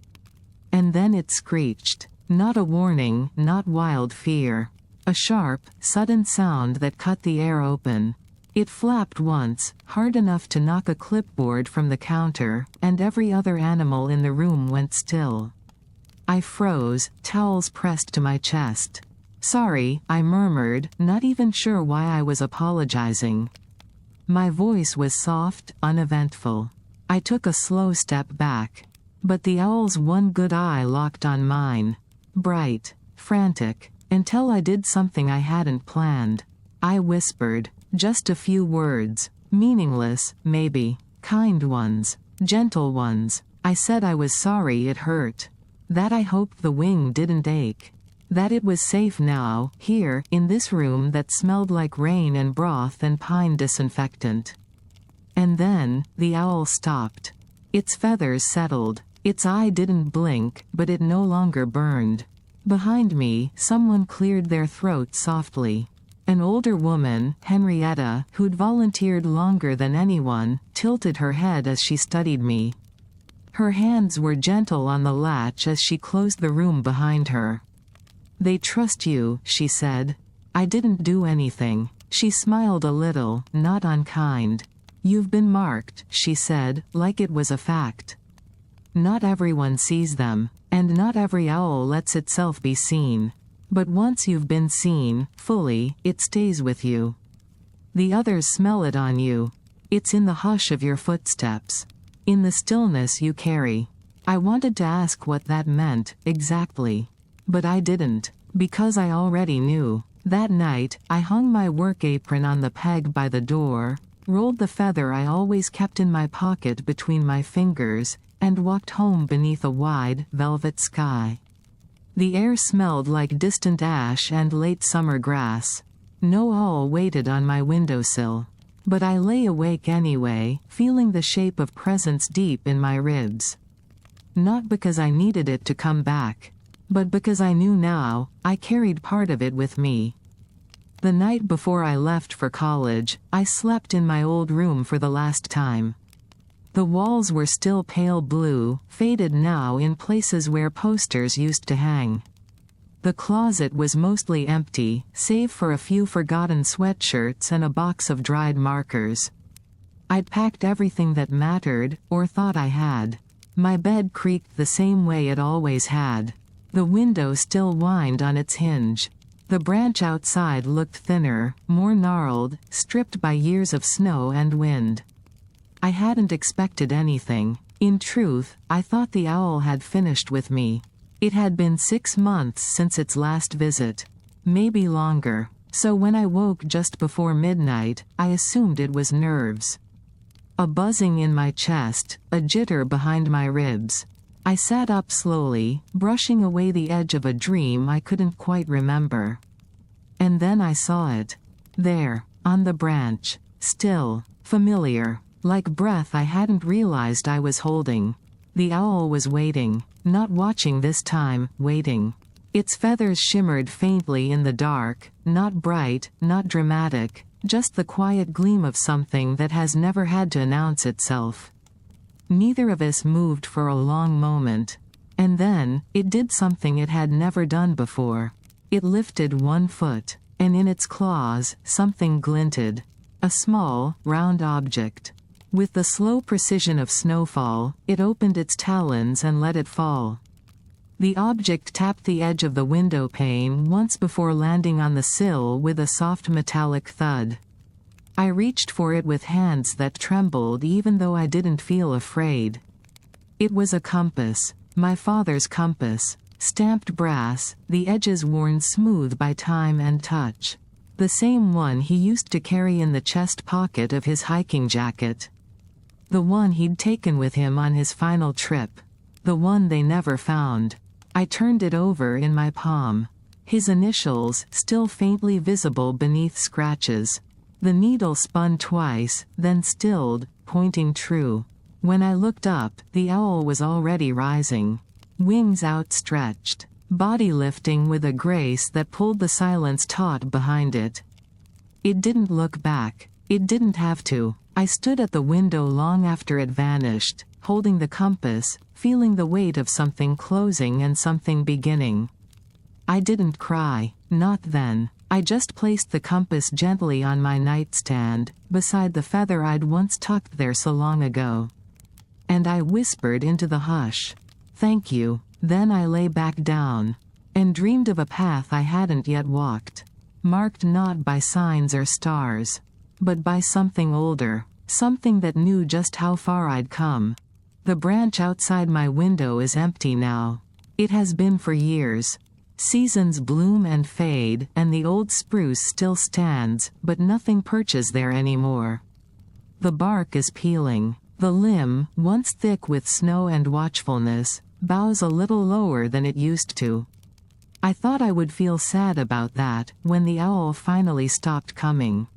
And then it screeched. Not a warning, not wild fear. A sharp, sudden sound that cut the air open. It flapped once, hard enough to knock a clipboard from the counter, and every other animal in the room went still. I froze, towels pressed to my chest. Sorry, I murmured, not even sure why I was apologizing. My voice was soft, uneventful. I took a slow step back. But the owl's one good eye locked on mine. Bright, frantic, until I did something I hadn't planned. I whispered, just a few words, meaningless, maybe, kind ones, gentle ones. I said I was sorry it hurt. That I hoped the wing didn't ache. That it was safe now, here, in this room that smelled like rain and broth and pine disinfectant. And then, the owl stopped. Its feathers settled. Its eye didn't blink, but it no longer burned. Behind me, someone cleared their throat softly. An older woman, Henrietta, who'd volunteered longer than anyone, tilted her head as she studied me. Her hands were gentle on the latch as she closed the room behind her. They trust you, she said. I didn't do anything. She smiled a little, not unkind. You've been marked, she said, like it was a fact. Not everyone sees them, and not every owl lets itself be seen. But once you've been seen, fully, it stays with you. The others smell it on you. It's in the hush of your footsteps. In the stillness you carry. I wanted to ask what that meant, exactly. But I didn't, because I already knew. That night, I hung my work apron on the peg by the door, rolled the feather I always kept in my pocket between my fingers, and walked home beneath a wide, velvet sky. The air smelled like distant ash and late summer grass. No owl waited on my windowsill. But I lay awake anyway, feeling the shape of presence deep in my ribs. Not because I needed it to come back, but because I knew now, I carried part of it with me. The night before I left for college, I slept in my old room for the last time. The walls were still pale blue, faded now in places where posters used to hang. The closet was mostly empty, save for a few forgotten sweatshirts and a box of dried markers. I'd packed everything that mattered, or thought I had. My bed creaked the same way it always had. The window still whined on its hinge. The branch outside looked thinner, more gnarled, stripped by years of snow and wind. I hadn't expected anything. In truth, I thought the owl had finished with me. It had been 6 months since its last visit. Maybe longer. So when I woke just before midnight, I assumed it was nerves. A buzzing in my chest, a jitter behind my ribs. I sat up slowly, brushing away the edge of a dream I couldn't quite remember. And then I saw it. There, on the branch. Still, familiar. Like breath I hadn't realized I was holding. The owl was waiting. Not watching this time, waiting. Its feathers shimmered faintly in the dark, not bright, not dramatic, just the quiet gleam of something that has never had to announce itself. Neither of us moved for a long moment. And then, it did something it had never done before. It lifted one foot, and in its claws, something glinted. A small, round object. With the slow precision of snowfall, it opened its talons and let it fall. The object tapped the edge of the window pane once before landing on the sill with a soft metallic thud. I reached for it with hands that trembled even though I didn't feel afraid. It was a compass, my father's compass, stamped brass, the edges worn smooth by time and touch. The same one he used to carry in the chest pocket of his hiking jacket. The one he'd taken with him on his final trip. The one they never found. I turned it over in my palm. His initials, still faintly visible beneath scratches. The needle spun twice, then stilled, pointing true. When I looked up, the owl was already rising. Wings outstretched. Body lifting with a grace that pulled the silence taut behind it. It didn't look back. It didn't have to. I stood at the window long after it vanished, holding the compass, feeling the weight of something closing and something beginning. I didn't cry, not then. I just placed the compass gently on my nightstand, beside the feather I'd once tucked there so long ago. And I whispered into the hush, "Thank you." Then I lay back down, and dreamed of a path I hadn't yet walked, marked not by signs or stars, but by something older, something that knew just how far I'd come. The branch outside my window is empty now. It has been for years. Seasons bloom and fade, and the old spruce still stands, but nothing perches there anymore. The bark is peeling. The limb, once thick with snow and watchfulness, bows a little lower than it used to. I thought I would feel sad about that, when the owl finally stopped coming.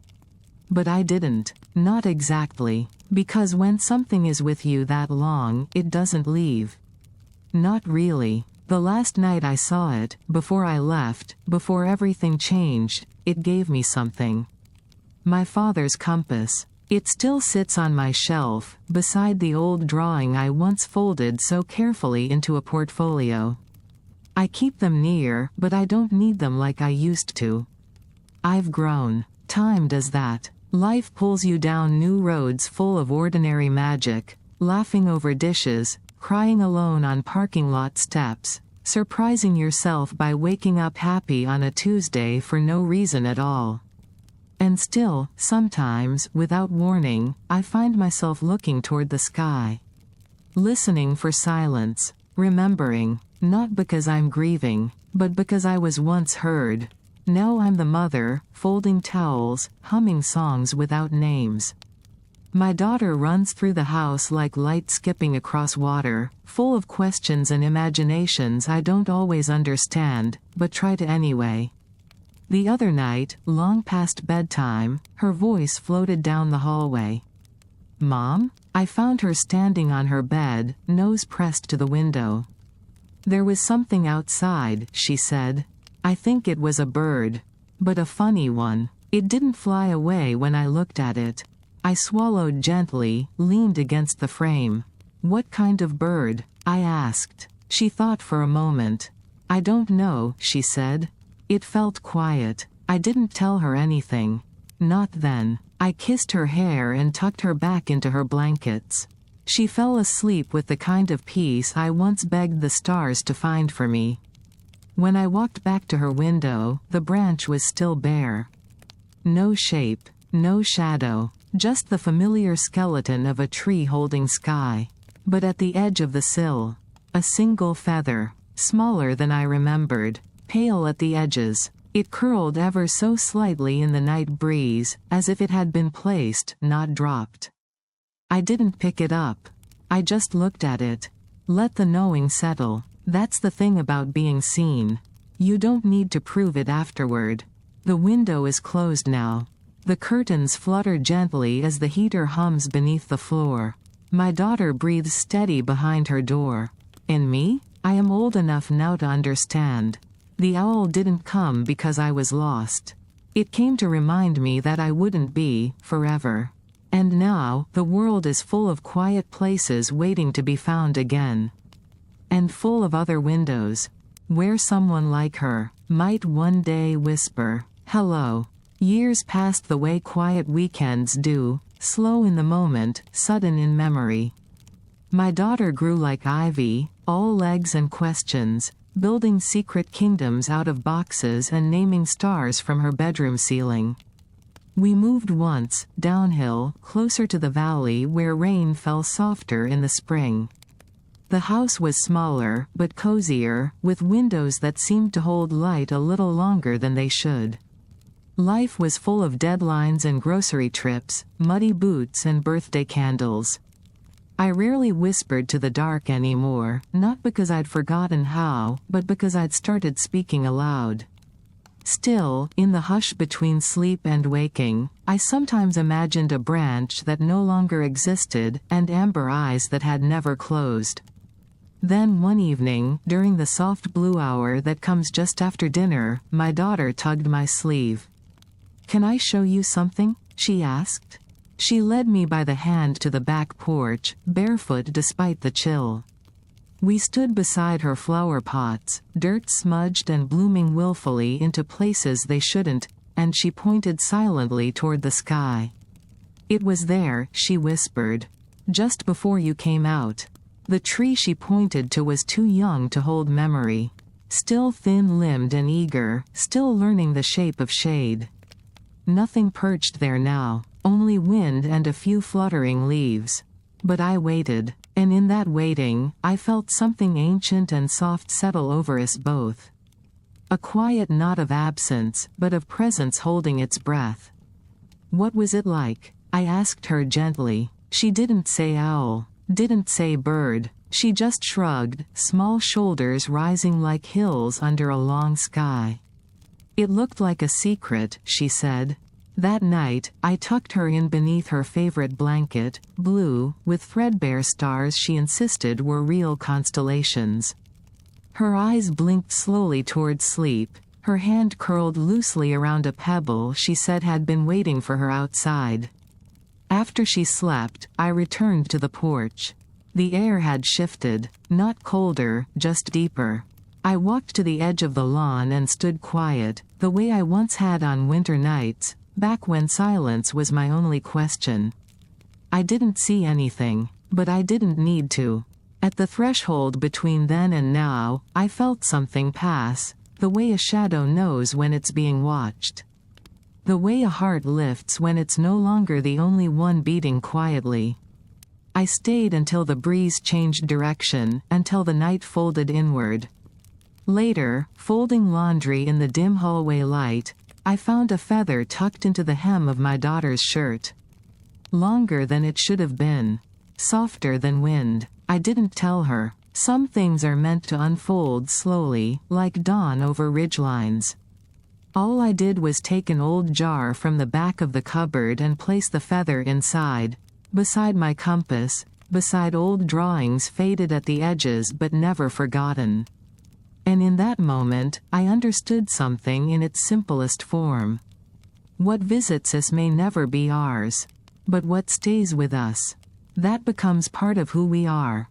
But I didn't. Not exactly. Because when something is with you that long, it doesn't leave. Not really. The last night I saw it, before I left, before everything changed, it gave me something. My father's compass. It still sits on my shelf, beside the old drawing I once folded so carefully into a portfolio. I keep them near, but I don't need them like I used to. I've grown. Time does that. Life pulls you down new roads full of ordinary magic, laughing over dishes, crying alone on parking lot steps, surprising yourself by waking up happy on a Tuesday for no reason at all. And still, sometimes, without warning, I find myself looking toward the sky. Listening for silence, remembering, not because I'm grieving, but because I was once heard. Now I'm the mother, folding towels, humming songs without names. My daughter runs through the house like light skipping across water, full of questions and imaginations I don't always understand, but try to anyway. The other night, long past bedtime, her voice floated down the hallway. "Mom?" I found her standing on her bed, nose pressed to the window. "There was something outside," she said. "I think it was a bird. But a funny one. It didn't fly away when I looked at it." I swallowed gently, leaned against the frame. "What kind of bird?" I asked. She thought for a moment. "I don't know," she said. It felt quiet. I didn't tell her anything. Not then. I kissed her hair and tucked her back into her blankets. She fell asleep with the kind of peace I once begged the stars to find for me. When I walked back to her window, the branch was still bare. No shape, no shadow, just the familiar skeleton of a tree holding sky. But at the edge of the sill, a single feather, smaller than I remembered, pale at the edges. It curled ever so slightly in the night breeze, as if it had been placed, not dropped. I didn't pick it up. I just looked at it. Let the knowing settle. That's the thing about being seen. You don't need to prove it afterward. The window is closed now. The curtains flutter gently as the heater hums beneath the floor. My daughter breathes steady behind her door. And me? I am old enough now to understand. The owl didn't come because I was lost. It came to remind me that I wouldn't be, forever. And now, the world is full of quiet places waiting to be found again. And full of other windows, where someone like her might one day whisper, "Hello." Years passed the way quiet weekends do, slow in the moment, sudden in memory. My daughter grew like ivy, all legs and questions, building secret kingdoms out of boxes and naming stars from her bedroom ceiling. We moved once, downhill, closer to the valley where rain fell softer in the spring. The house was smaller, but cozier, with windows that seemed to hold light a little longer than they should. Life was full of deadlines and grocery trips, muddy boots and birthday candles. I rarely whispered to the dark anymore, not because I'd forgotten how, but because I'd started speaking aloud. Still, in the hush between sleep and waking, I sometimes imagined a branch that no longer existed, and amber eyes that had never closed. Then one evening, during the soft blue hour that comes just after dinner, my daughter tugged my sleeve. "Can I show you something?" she asked. She led me by the hand to the back porch, barefoot despite the chill. We stood beside her flower pots, dirt smudged and blooming willfully into places they shouldn't, and she pointed silently toward the sky. "It was there," she whispered, "just before you came out." The tree she pointed to was too young to hold memory. Still thin-limbed and eager, still learning the shape of shade. Nothing perched there now, only wind and a few fluttering leaves. But I waited, and in that waiting, I felt something ancient and soft settle over us both. A quiet not of absence, but of presence holding its breath. "What was it like?" I asked her gently. She didn't say owl, didn't say bird. She just shrugged, small shoulders rising like hills under a long sky. "It looked like a secret," she said. That night, I tucked her in beneath her favorite blanket, blue, with threadbare stars she insisted were real constellations. Her eyes blinked slowly toward sleep, her hand curled loosely around a pebble she said had been waiting for her outside. After she slept, I returned to the porch. The air had shifted, not colder, just deeper. I walked to the edge of the lawn and stood quiet, the way I once had on winter nights, back when silence was my only question. I didn't see anything, but I didn't need to. At the threshold between then and now, I felt something pass, the way a shadow knows when it's being watched. The way a heart lifts when it's no longer the only one beating quietly. I stayed until the breeze changed direction, until the night folded inward. Later, folding laundry in the dim hallway light, I found a feather tucked into the hem of my daughter's shirt. Longer than it should have been. Softer than wind. I didn't tell her. Some things are meant to unfold slowly, like dawn over ridgelines. All I did was take an old jar from the back of the cupboard and place the feather inside, beside my compass, beside old drawings faded at the edges but never forgotten. And in that moment, I understood something in its simplest form. What visits us may never be ours. But what stays with us, that becomes part of who we are.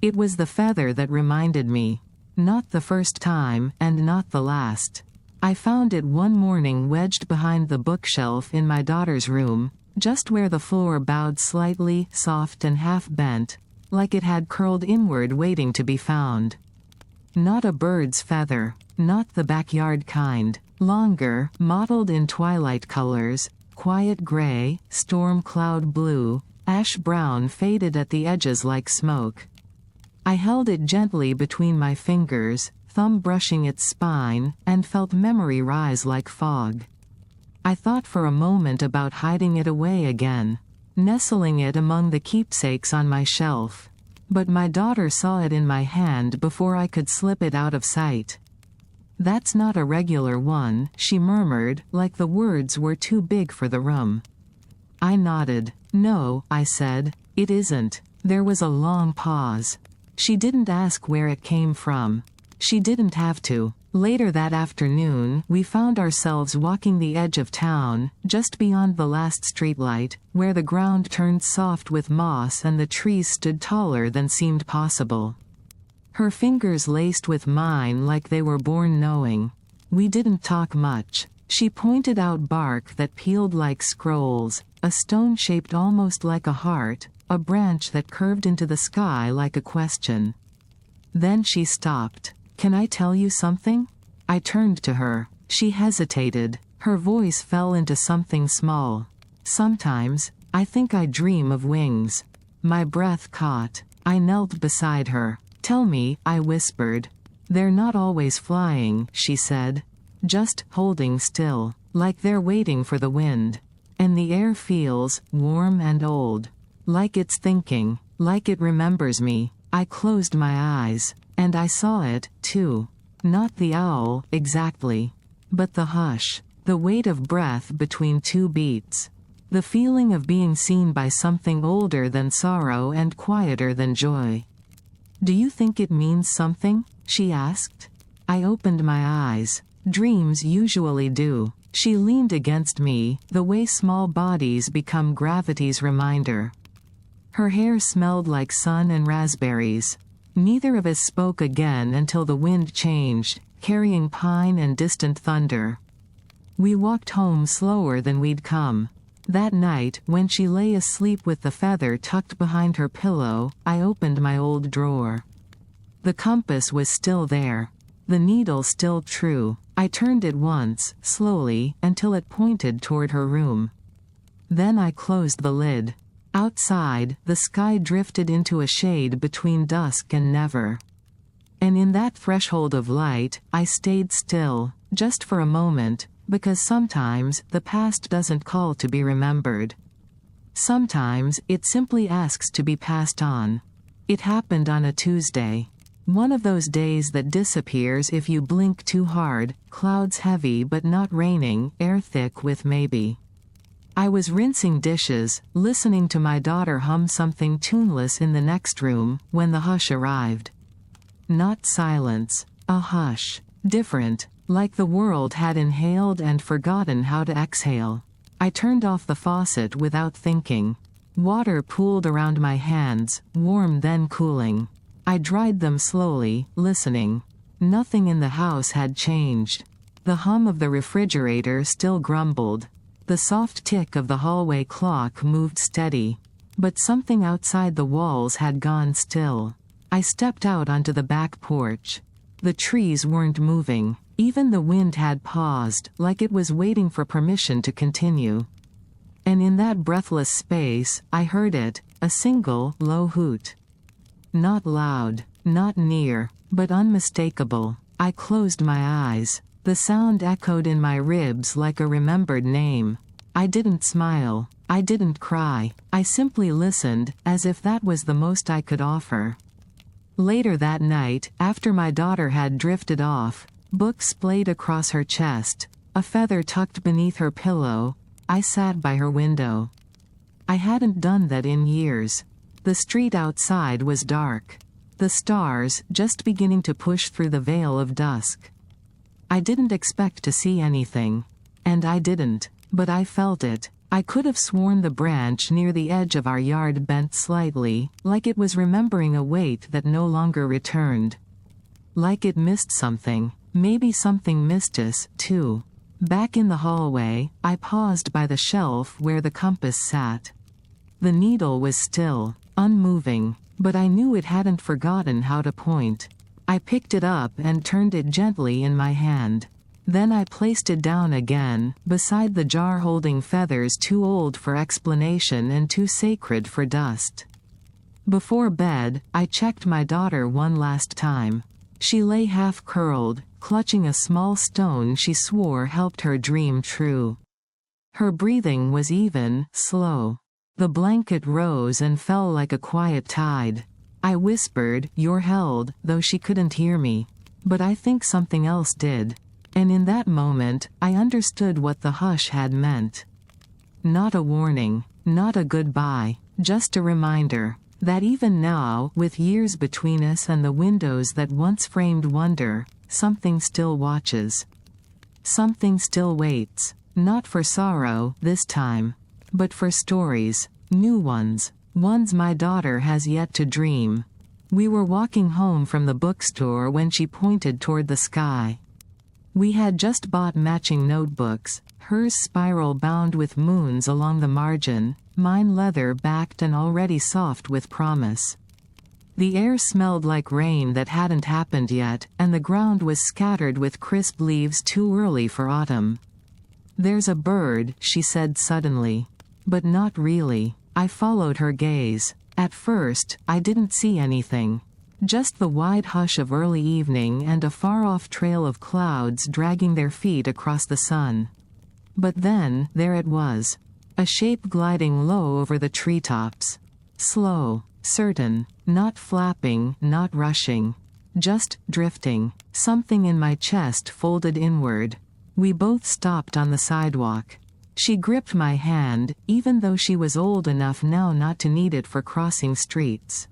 It was the feather that reminded me. Not the first time, and not the last. I found it one morning wedged behind the bookshelf in my daughter's room, just where the floor bowed slightly, soft and half-bent, like it had curled inward waiting to be found. Not a bird's feather, not the backyard kind, longer, mottled in twilight colors, quiet gray, storm cloud blue, ash brown faded at the edges like smoke. I held it gently between my fingers, thumb brushing its spine, and felt memory rise like fog. I thought for a moment about hiding it away again. nestling it among the keepsakes on my shelf. But my daughter saw it in my hand before I could slip it out of sight. "That's not a regular one," she murmured, like the words were too big for the room. I nodded. "No," I said, "it isn't." There was a long pause. She didn't ask where it came from. She didn't have to. Later that afternoon, we found ourselves walking the edge of town, just beyond the last streetlight, where the ground turned soft with moss and the trees stood taller than seemed possible. Her fingers laced with mine like they were born knowing. We didn't talk much. She pointed out bark that peeled like scrolls, a stone shaped almost like a heart, a branch that curved into the sky like a question. Then she stopped. "Can I tell you something?" I turned to her. She hesitated. Her voice fell into something small. "Sometimes, I think I dream of wings." My breath caught. I knelt beside her. "Tell me," I whispered. "They're not always flying," she said. "Just holding still, like they're waiting for the wind. And the air feels warm and old. Like it's thinking, like it remembers me." I closed my eyes. And I saw it, too. Not the owl, exactly. But the hush. The weight of breath between two beats. The feeling of being seen by something older than sorrow and quieter than joy. "Do you think it means something?" she asked. I opened my eyes. "Dreams usually do." She leaned against me, the way small bodies become gravity's reminder. Her hair smelled like sun and raspberries. Neither of us spoke again until the wind changed, carrying pine and distant thunder. We walked home slower than we'd come. That night, when she lay asleep with the feather tucked behind her pillow, I opened my old drawer. The compass was still there. The needle still true. I turned it once, slowly, until it pointed toward her room. Then I closed the lid. Outside, the sky drifted into a shade between dusk and never. And in that threshold of light, I stayed still, just for a moment, because sometimes the past doesn't call to be remembered. Sometimes it simply asks to be passed on. It happened on a Tuesday. One of those days that disappears if you blink too hard, clouds heavy but not raining, air thick with maybe. I was rinsing dishes, listening to my daughter hum something tuneless in the next room, when the hush arrived. Not silence. A hush. Different. Like the world had inhaled and forgotten how to exhale. I turned off the faucet without thinking. Water pooled around my hands, warm then cooling. I dried them slowly, listening. Nothing in the house had changed. The hum of the refrigerator still grumbled. The soft tick of the hallway clock moved steady. But something outside the walls had gone still. I stepped out onto the back porch. The trees weren't moving. Even the wind had paused, like it was waiting for permission to continue. And in that breathless space, I heard it, a single, low hoot. Not loud, not near, but unmistakable. I closed my eyes. The sound echoed in my ribs like a remembered name. I didn't smile. I didn't cry. I simply listened, as if that was the most I could offer. Later that night, after my daughter had drifted off, books splayed across her chest, a feather tucked beneath her pillow, I sat by her window. I hadn't done that in years. The street outside was dark. The stars, just beginning to push through the veil of dusk. I didn't expect to see anything. And I didn't. But I felt it. I could have sworn the branch near the edge of our yard bent slightly, like it was remembering a weight that no longer returned. Like it missed something. Maybe something missed us, too. Back in the hallway, I paused by the shelf where the compass sat. The needle was still, unmoving, but I knew it hadn't forgotten how to point. I picked it up and turned it gently in my hand. Then I placed it down again, beside the jar holding feathers too old for explanation and too sacred for dust. Before bed, I checked my daughter one last time. She lay half-curled, clutching a small stone she swore helped her dream true. Her breathing was even, slow. The blanket rose and fell like a quiet tide. I whispered, "You're held," though she couldn't hear me. But I think something else did. And in that moment, I understood what the hush had meant. Not a warning, not a goodbye, just a reminder that even now, with years between us and the windows that once framed wonder, something still watches. Something still waits, not for sorrow, this time, but for stories, new ones, ones my daughter has yet to dream. We were walking home from the bookstore when she pointed toward the sky. We had just bought matching notebooks, hers spiral-bound with moons along the margin, mine leather-backed and already soft with promise. The air smelled like rain that hadn't happened yet, and the ground was scattered with crisp leaves too early for autumn. "There's a bird," she said suddenly. But not really. I followed her gaze. At first, I didn't see anything. Just the wide hush of early evening and a far-off trail of clouds dragging their feet across the sun. But then, there it was. A shape gliding low over the treetops. Slow, certain, not flapping, not rushing. Just drifting. Something in my chest folded inward. We both stopped on the sidewalk. She gripped my hand, even though she was old enough now not to need it for crossing streets.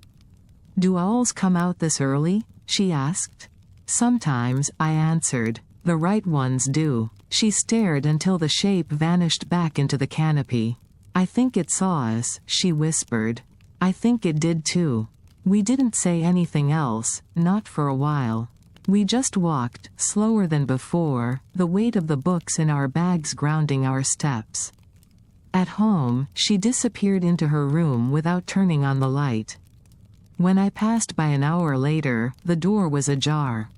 "Do owls come out this early?" she asked. "Sometimes," I answered. "The right ones do." She stared until the shape vanished back into the canopy. "I think it saw us," she whispered. "I think it did too." We didn't say anything else, not for a while. We just walked, slower than before, the weight of the books in our bags grounding our steps. At home, she disappeared into her room without turning on the light. When I passed by an hour later, the door was ajar.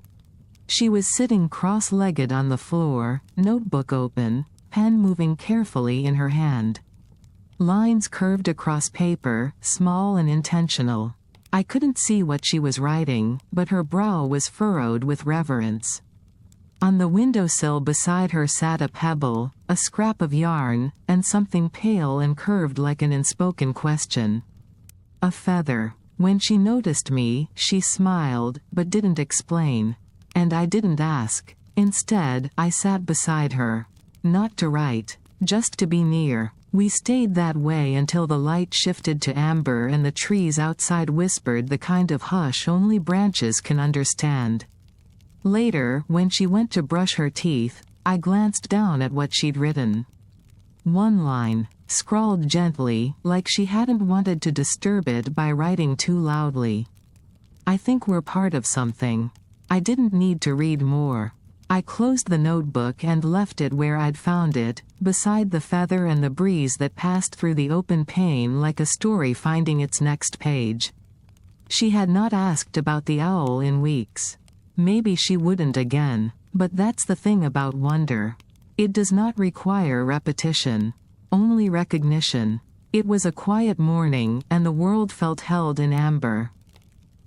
She was sitting cross-legged on the floor, notebook open, pen moving carefully in her hand. Lines curved across paper, small and intentional. I couldn't see what she was writing, but her brow was furrowed with reverence. On the windowsill beside her sat a pebble, a scrap of yarn, and something pale and curved like an unspoken question. A feather. When she noticed me, she smiled, but didn't explain. And I didn't ask. Instead, I sat beside her. Not to write, just to be near. We stayed that way until the light shifted to amber and the trees outside whispered the kind of hush only branches can understand. Later, when she went to brush her teeth, I glanced down at what she'd written. One line, scrawled gently, like she hadn't wanted to disturb it by writing too loudly. "I think we're part of something." I didn't need to read more. I closed the notebook and left it where I'd found it, beside the feather and the breeze that passed through the open pane like a story finding its next page. She had not asked about the owl in weeks. Maybe she wouldn't again. But that's the thing about wonder. It does not require repetition. Only recognition. It was a quiet morning, and the world felt held in amber.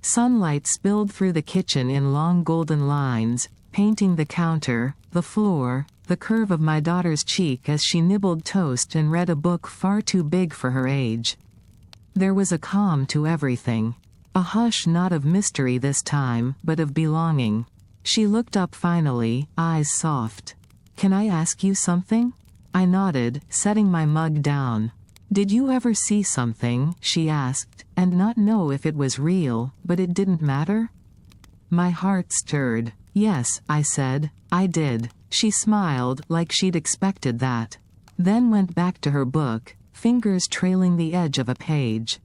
Sunlight spilled through the kitchen in long golden lines, painting the counter, the floor, the curve of my daughter's cheek as she nibbled toast and read a book far too big for her age. There was a calm to everything. A hush not of mystery this time, but of belonging. She looked up finally, eyes soft. "Can I ask you something?" I nodded, setting my mug down. "Did you ever see something," she asked, "and not know if it was real, but it didn't matter?" My heart stirred. "Yes," I said, "I did." She smiled, like she'd expected that. Then went back to her book, fingers trailing the edge of a page.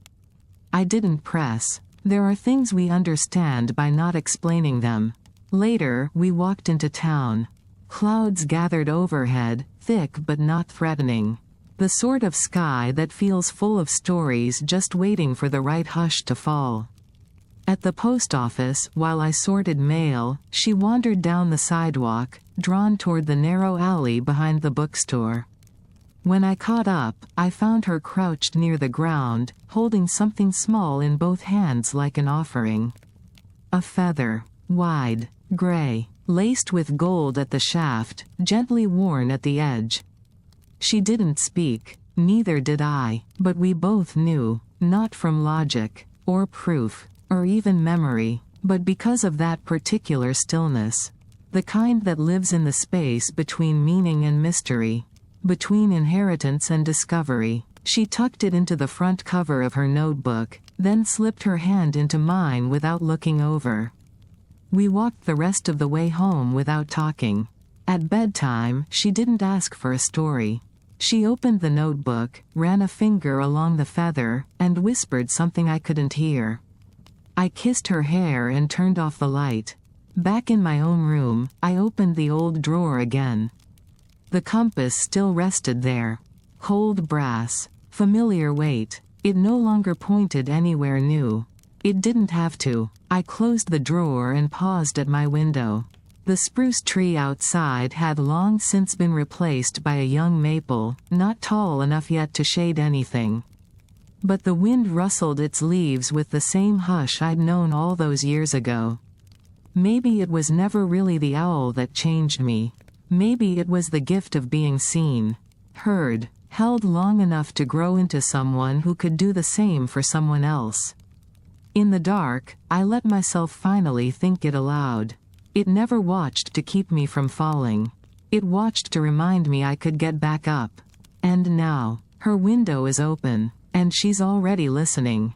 I didn't press. There are things we understand by not explaining them. Later, we walked into town. Clouds gathered overhead, thick but not threatening. The sort of sky that feels full of stories just waiting for the right hush to fall. At the post office, while I sorted mail, she wandered down the sidewalk, drawn toward the narrow alley behind the bookstore. When I caught up, I found her crouched near the ground, holding something small in both hands like an offering. A feather. Wide. Gray. Laced with gold at the shaft, gently worn at the edge. She didn't speak. Neither did I, but we both knew, not from logic, or proof, or even memory, but because of that particular stillness. The kind that lives in the space between meaning and mystery, between inheritance and discovery. She tucked it into the front cover of her notebook, then slipped her hand into mine without looking over. We walked the rest of the way home without talking. At bedtime, she didn't ask for a story. She opened the notebook, ran a finger along the feather, and whispered something I couldn't hear. I kissed her hair and turned off the light. Back in my own room, I opened the old drawer again. The compass still rested there. Cold brass. Familiar weight. It no longer pointed anywhere new. It didn't have to. I closed the drawer and paused at my window. The spruce tree outside had long since been replaced by a young maple, not tall enough yet to shade anything. But the wind rustled its leaves with the same hush I'd known all those years ago. Maybe it was never really the owl that changed me. Maybe it was the gift of being seen, heard, held long enough to grow into someone who could do the same for someone else. In the dark, I let myself finally think it aloud. It never watched to keep me from falling. It watched to remind me I could get back up. And now, her window is open, and she's already listening.